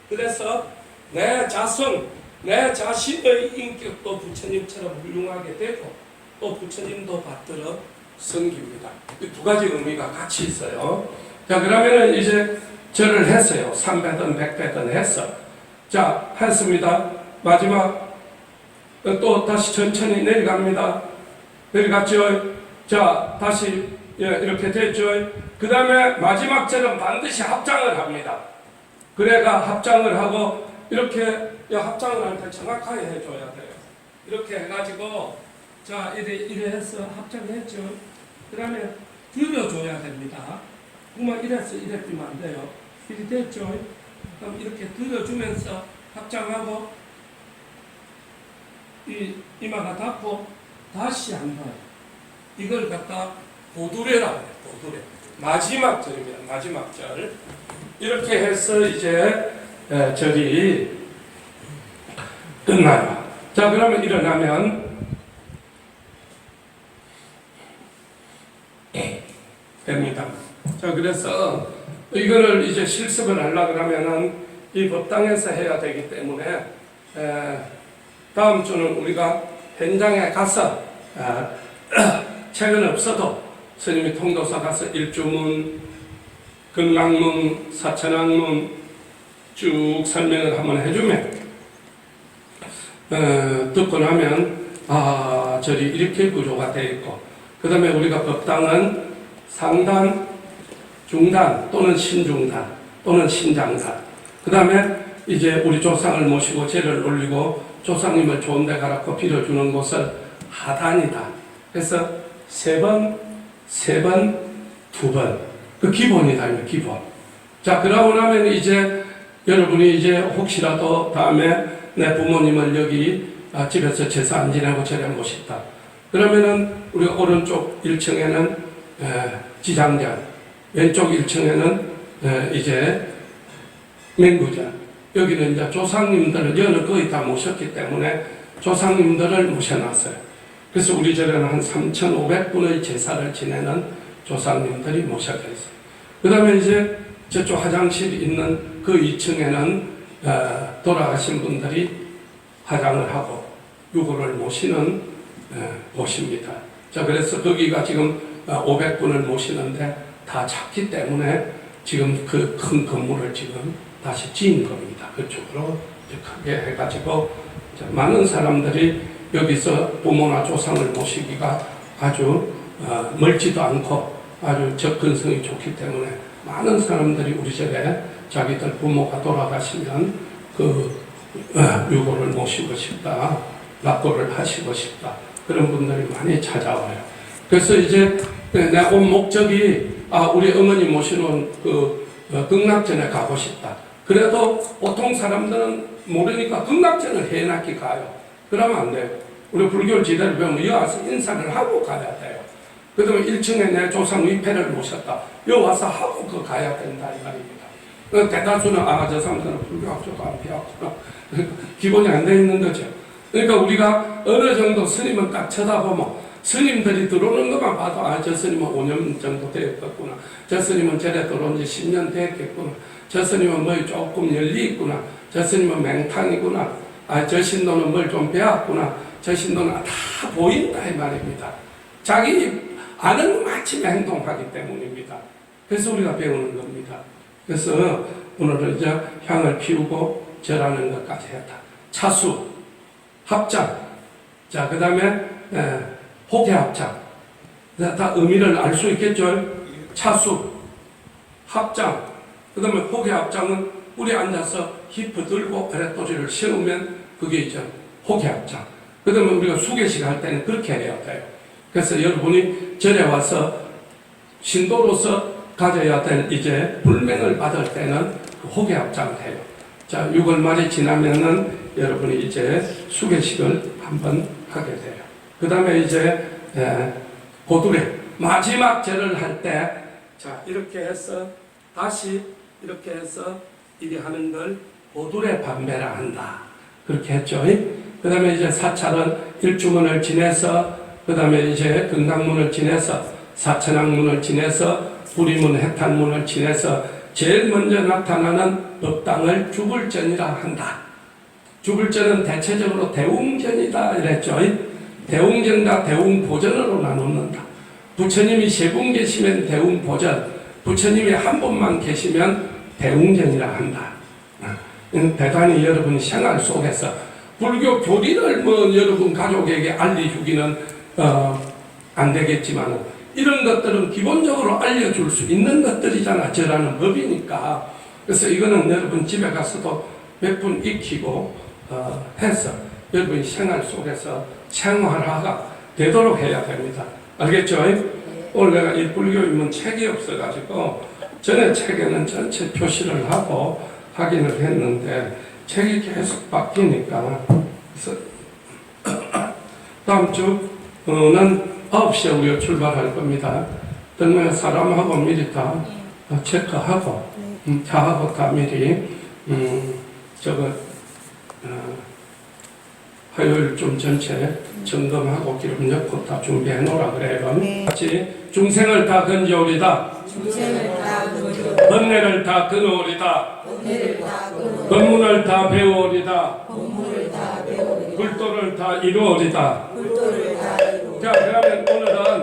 A: 그래서 내 자손, 내 자신의 인격도 부처님처럼 훌륭하게 되고 또 부처님도 받들어 섬깁니다. 이 2가지 의미가 같이 있어요. 자, 그러면은 이제 절을 했어요. 3배든 100배든 했어. 자, 했습니다. 마지막 또 다시 천천히 내려갑니다. 내려갔죠. 자, 다시 이렇게 됐죠. 그 다음에 마지막 절은 반드시 합장을 합니다. 그래가 합장을 하고 이렇게 합장을 할 때 정확하게 해줘야 돼요. 이렇게 해가지고 자, 이래 해서 합장했죠. 그 다음에 들어줘야 됩니다. 그만 이래서 이래 뛰면 안 돼요. 이렇게 됐죠. 그럼 이렇게 들어주면서 합장하고 이마가 닿고 다시 한 번 이걸 갖다 보두레라고 해요. 보두레. 마지막 절입니다. 마지막 절. 이렇게 해서 이제 절이 끝나요. 자, 그러면 일어나면 됩니다. 자, 그래서 이거를 이제 실습을 하려고 그러면은 이 법당에서 해야 되기 때문에 다음 주는 우리가 현장에 가서 책은 없어도 스님이 통도사 가서 일주문, 금강문, 사천왕문 쭉 설명을 한번 해주면 듣고 나면 절이 이렇게 구조가 되어 있고 그 다음에 우리가 법당은 상단, 중단 또는 신중단 또는 신장단 그 다음에 이제 우리 조상을 모시고 제를 올리고 조상님을 좋은 데 가라고 빌어주는 곳을 하단이다. 그래서 3번, 2번 그 기본이다. 기본. 자, 그러고 나면 이제 여러분이 이제 혹시라도 다음에 내 부모님을 여기 집에서 제사 안 지내고 절에 모셨다. 그러면은 우리가 오른쪽 1층에는 지장전, 왼쪽 1층에는 이제 맹구전, 여기는 이제 조상님들을 여는 거의 다 모셨기 때문에 조상님들을 모셔놨어요. 그래서 우리 절에는 한 3,500분의 제사를 지내는 조상님들이 모셔져 있어요. 그 다음에 이제 저쪽 화장실이 있는 그 2층에는 돌아가신 분들이 화장을 하고 유골을 모시는 곳입니다. 자, 그래서 거기가 지금 500분을 모시는데 다 작기 때문에 지금 그 큰 건물을 지금 다시 지은 겁니다. 그쪽으로 크게 해가지고 많은 사람들이 여기서 부모나 조상을 모시기가 아주 멀지도 않고 아주 접근성이 좋기 때문에 많은 사람들이 우리 집에 자기들 부모가 돌아가시면 그 유골을 모시고 싶다, 납골을 하시고 싶다, 그런 분들이 많이 찾아와요. 그래서 이제 내 온 목적이 우리 어머니 모시는 그 극락전에 가고 싶다. 그래도 보통 사람들은 모르니까 극락전을 해놨기 가요. 그러면 안 돼요. 우리 불교 지대를 배우면 여기 와서 인사를 하고 가야 돼요. 그 다음에 1층에 내 조상 위패를 모셨다. 여기 와서 하고 그 가야 된다 이 말입니다. 대다수는 저 사람들은 불교학교도 안 배웠구나. 기본이 안 돼 있는 거죠. 그러니까 우리가 어느 정도 스님은 딱 쳐다보면 스님들이 들어오는 것만 봐도 저 스님은 5년 정도 되었겠구나. 저 스님은 절에 들어온 지 10년 되었겠구나. 저 스님은 뭐 조금 열리 있구나. 저 스님은 맹탕이구나. 저 신도는 뭘 좀 배웠구나. 저 신도는 다 보인다 이 말입니다. 자기 아는 마침 행동하기 때문입니다. 그래서 우리가 배우는 겁니다. 그래서 오늘은 이제 향을 피우고 절하는 것까지 했다. 차수, 합장, 자, 그 다음에 호계합장. 다 의미를 알 수 있겠죠? 차수, 합장, 그 다음에 호계합장은 우리 앉아서 힙 들고 아랫도리를 세우면 그게 이제 호계합장. 그 다음에 우리가 수계식 할 때는 그렇게 해야 돼요. 그래서 여러분이 절에 와서 신도로서 가져야 될 이제 불명을 받을 때는 그 호계합장을 해요. 자, 6월 말이 지나면은 여러분이 이제 수계식을 한번 하게 돼요. 그 다음에 이제 고두례 마지막 절을 할 때 자, 이렇게 해서 다시 이렇게 해서 이게 하는 걸 고두례 반배라 한다. 그렇게 했죠. 그 다음에 이제 사찰은 일주문을 지내서 그 다음에 이제 금강문을 지내서 사천왕문을 지내서 부리문 해탈문을 지내서 제일 먼저 나타나는 법당을 주불전이라 한다. 주불전은 대체적으로 대웅전이다 이랬죠. 대웅전과 대웅보전으로 나눕는다. 부처님이 세 분 계시면 대웅보전, 부처님이 한 분만 계시면 대웅전이라 한다. 대단히 여러분 생활 속에서 불교 교리를 뭐 여러분 가족에게 알려주기는 안 되겠지만 이런 것들은 기본적으로 알려줄 수 있는 것들이잖아. 절하는 법이니까. 그래서 이거는 여러분 집에 가서도 몇 분 익히고 해서 여러분이 생활 속에서 생활화가 되도록 해야 됩니다. 알겠죠? 오늘 내가 이 불교인문 책이 없어가지고 전에 책에는 전체 표시를 하고 확인을 했는데 책이 계속 바뀌니까 그래서 다음 주는 9시에 우리가 출발할 겁니다. 그러면 사람하고 미리 다 체크하고 차하고 다 미리 화요일 좀 전체 점검하고 기름 넣고 다 준비해 놓으라 그래요. 같이 중생을 다 건져오리다. 번뇌를 다 끊어오리다. 법문을 다 배워오리다. 불도를 다 이루어오리다. 자, 그러면 오늘은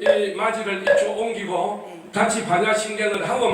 A: 이 마지를 이쪽 옮기고 같이 반야신경을 하고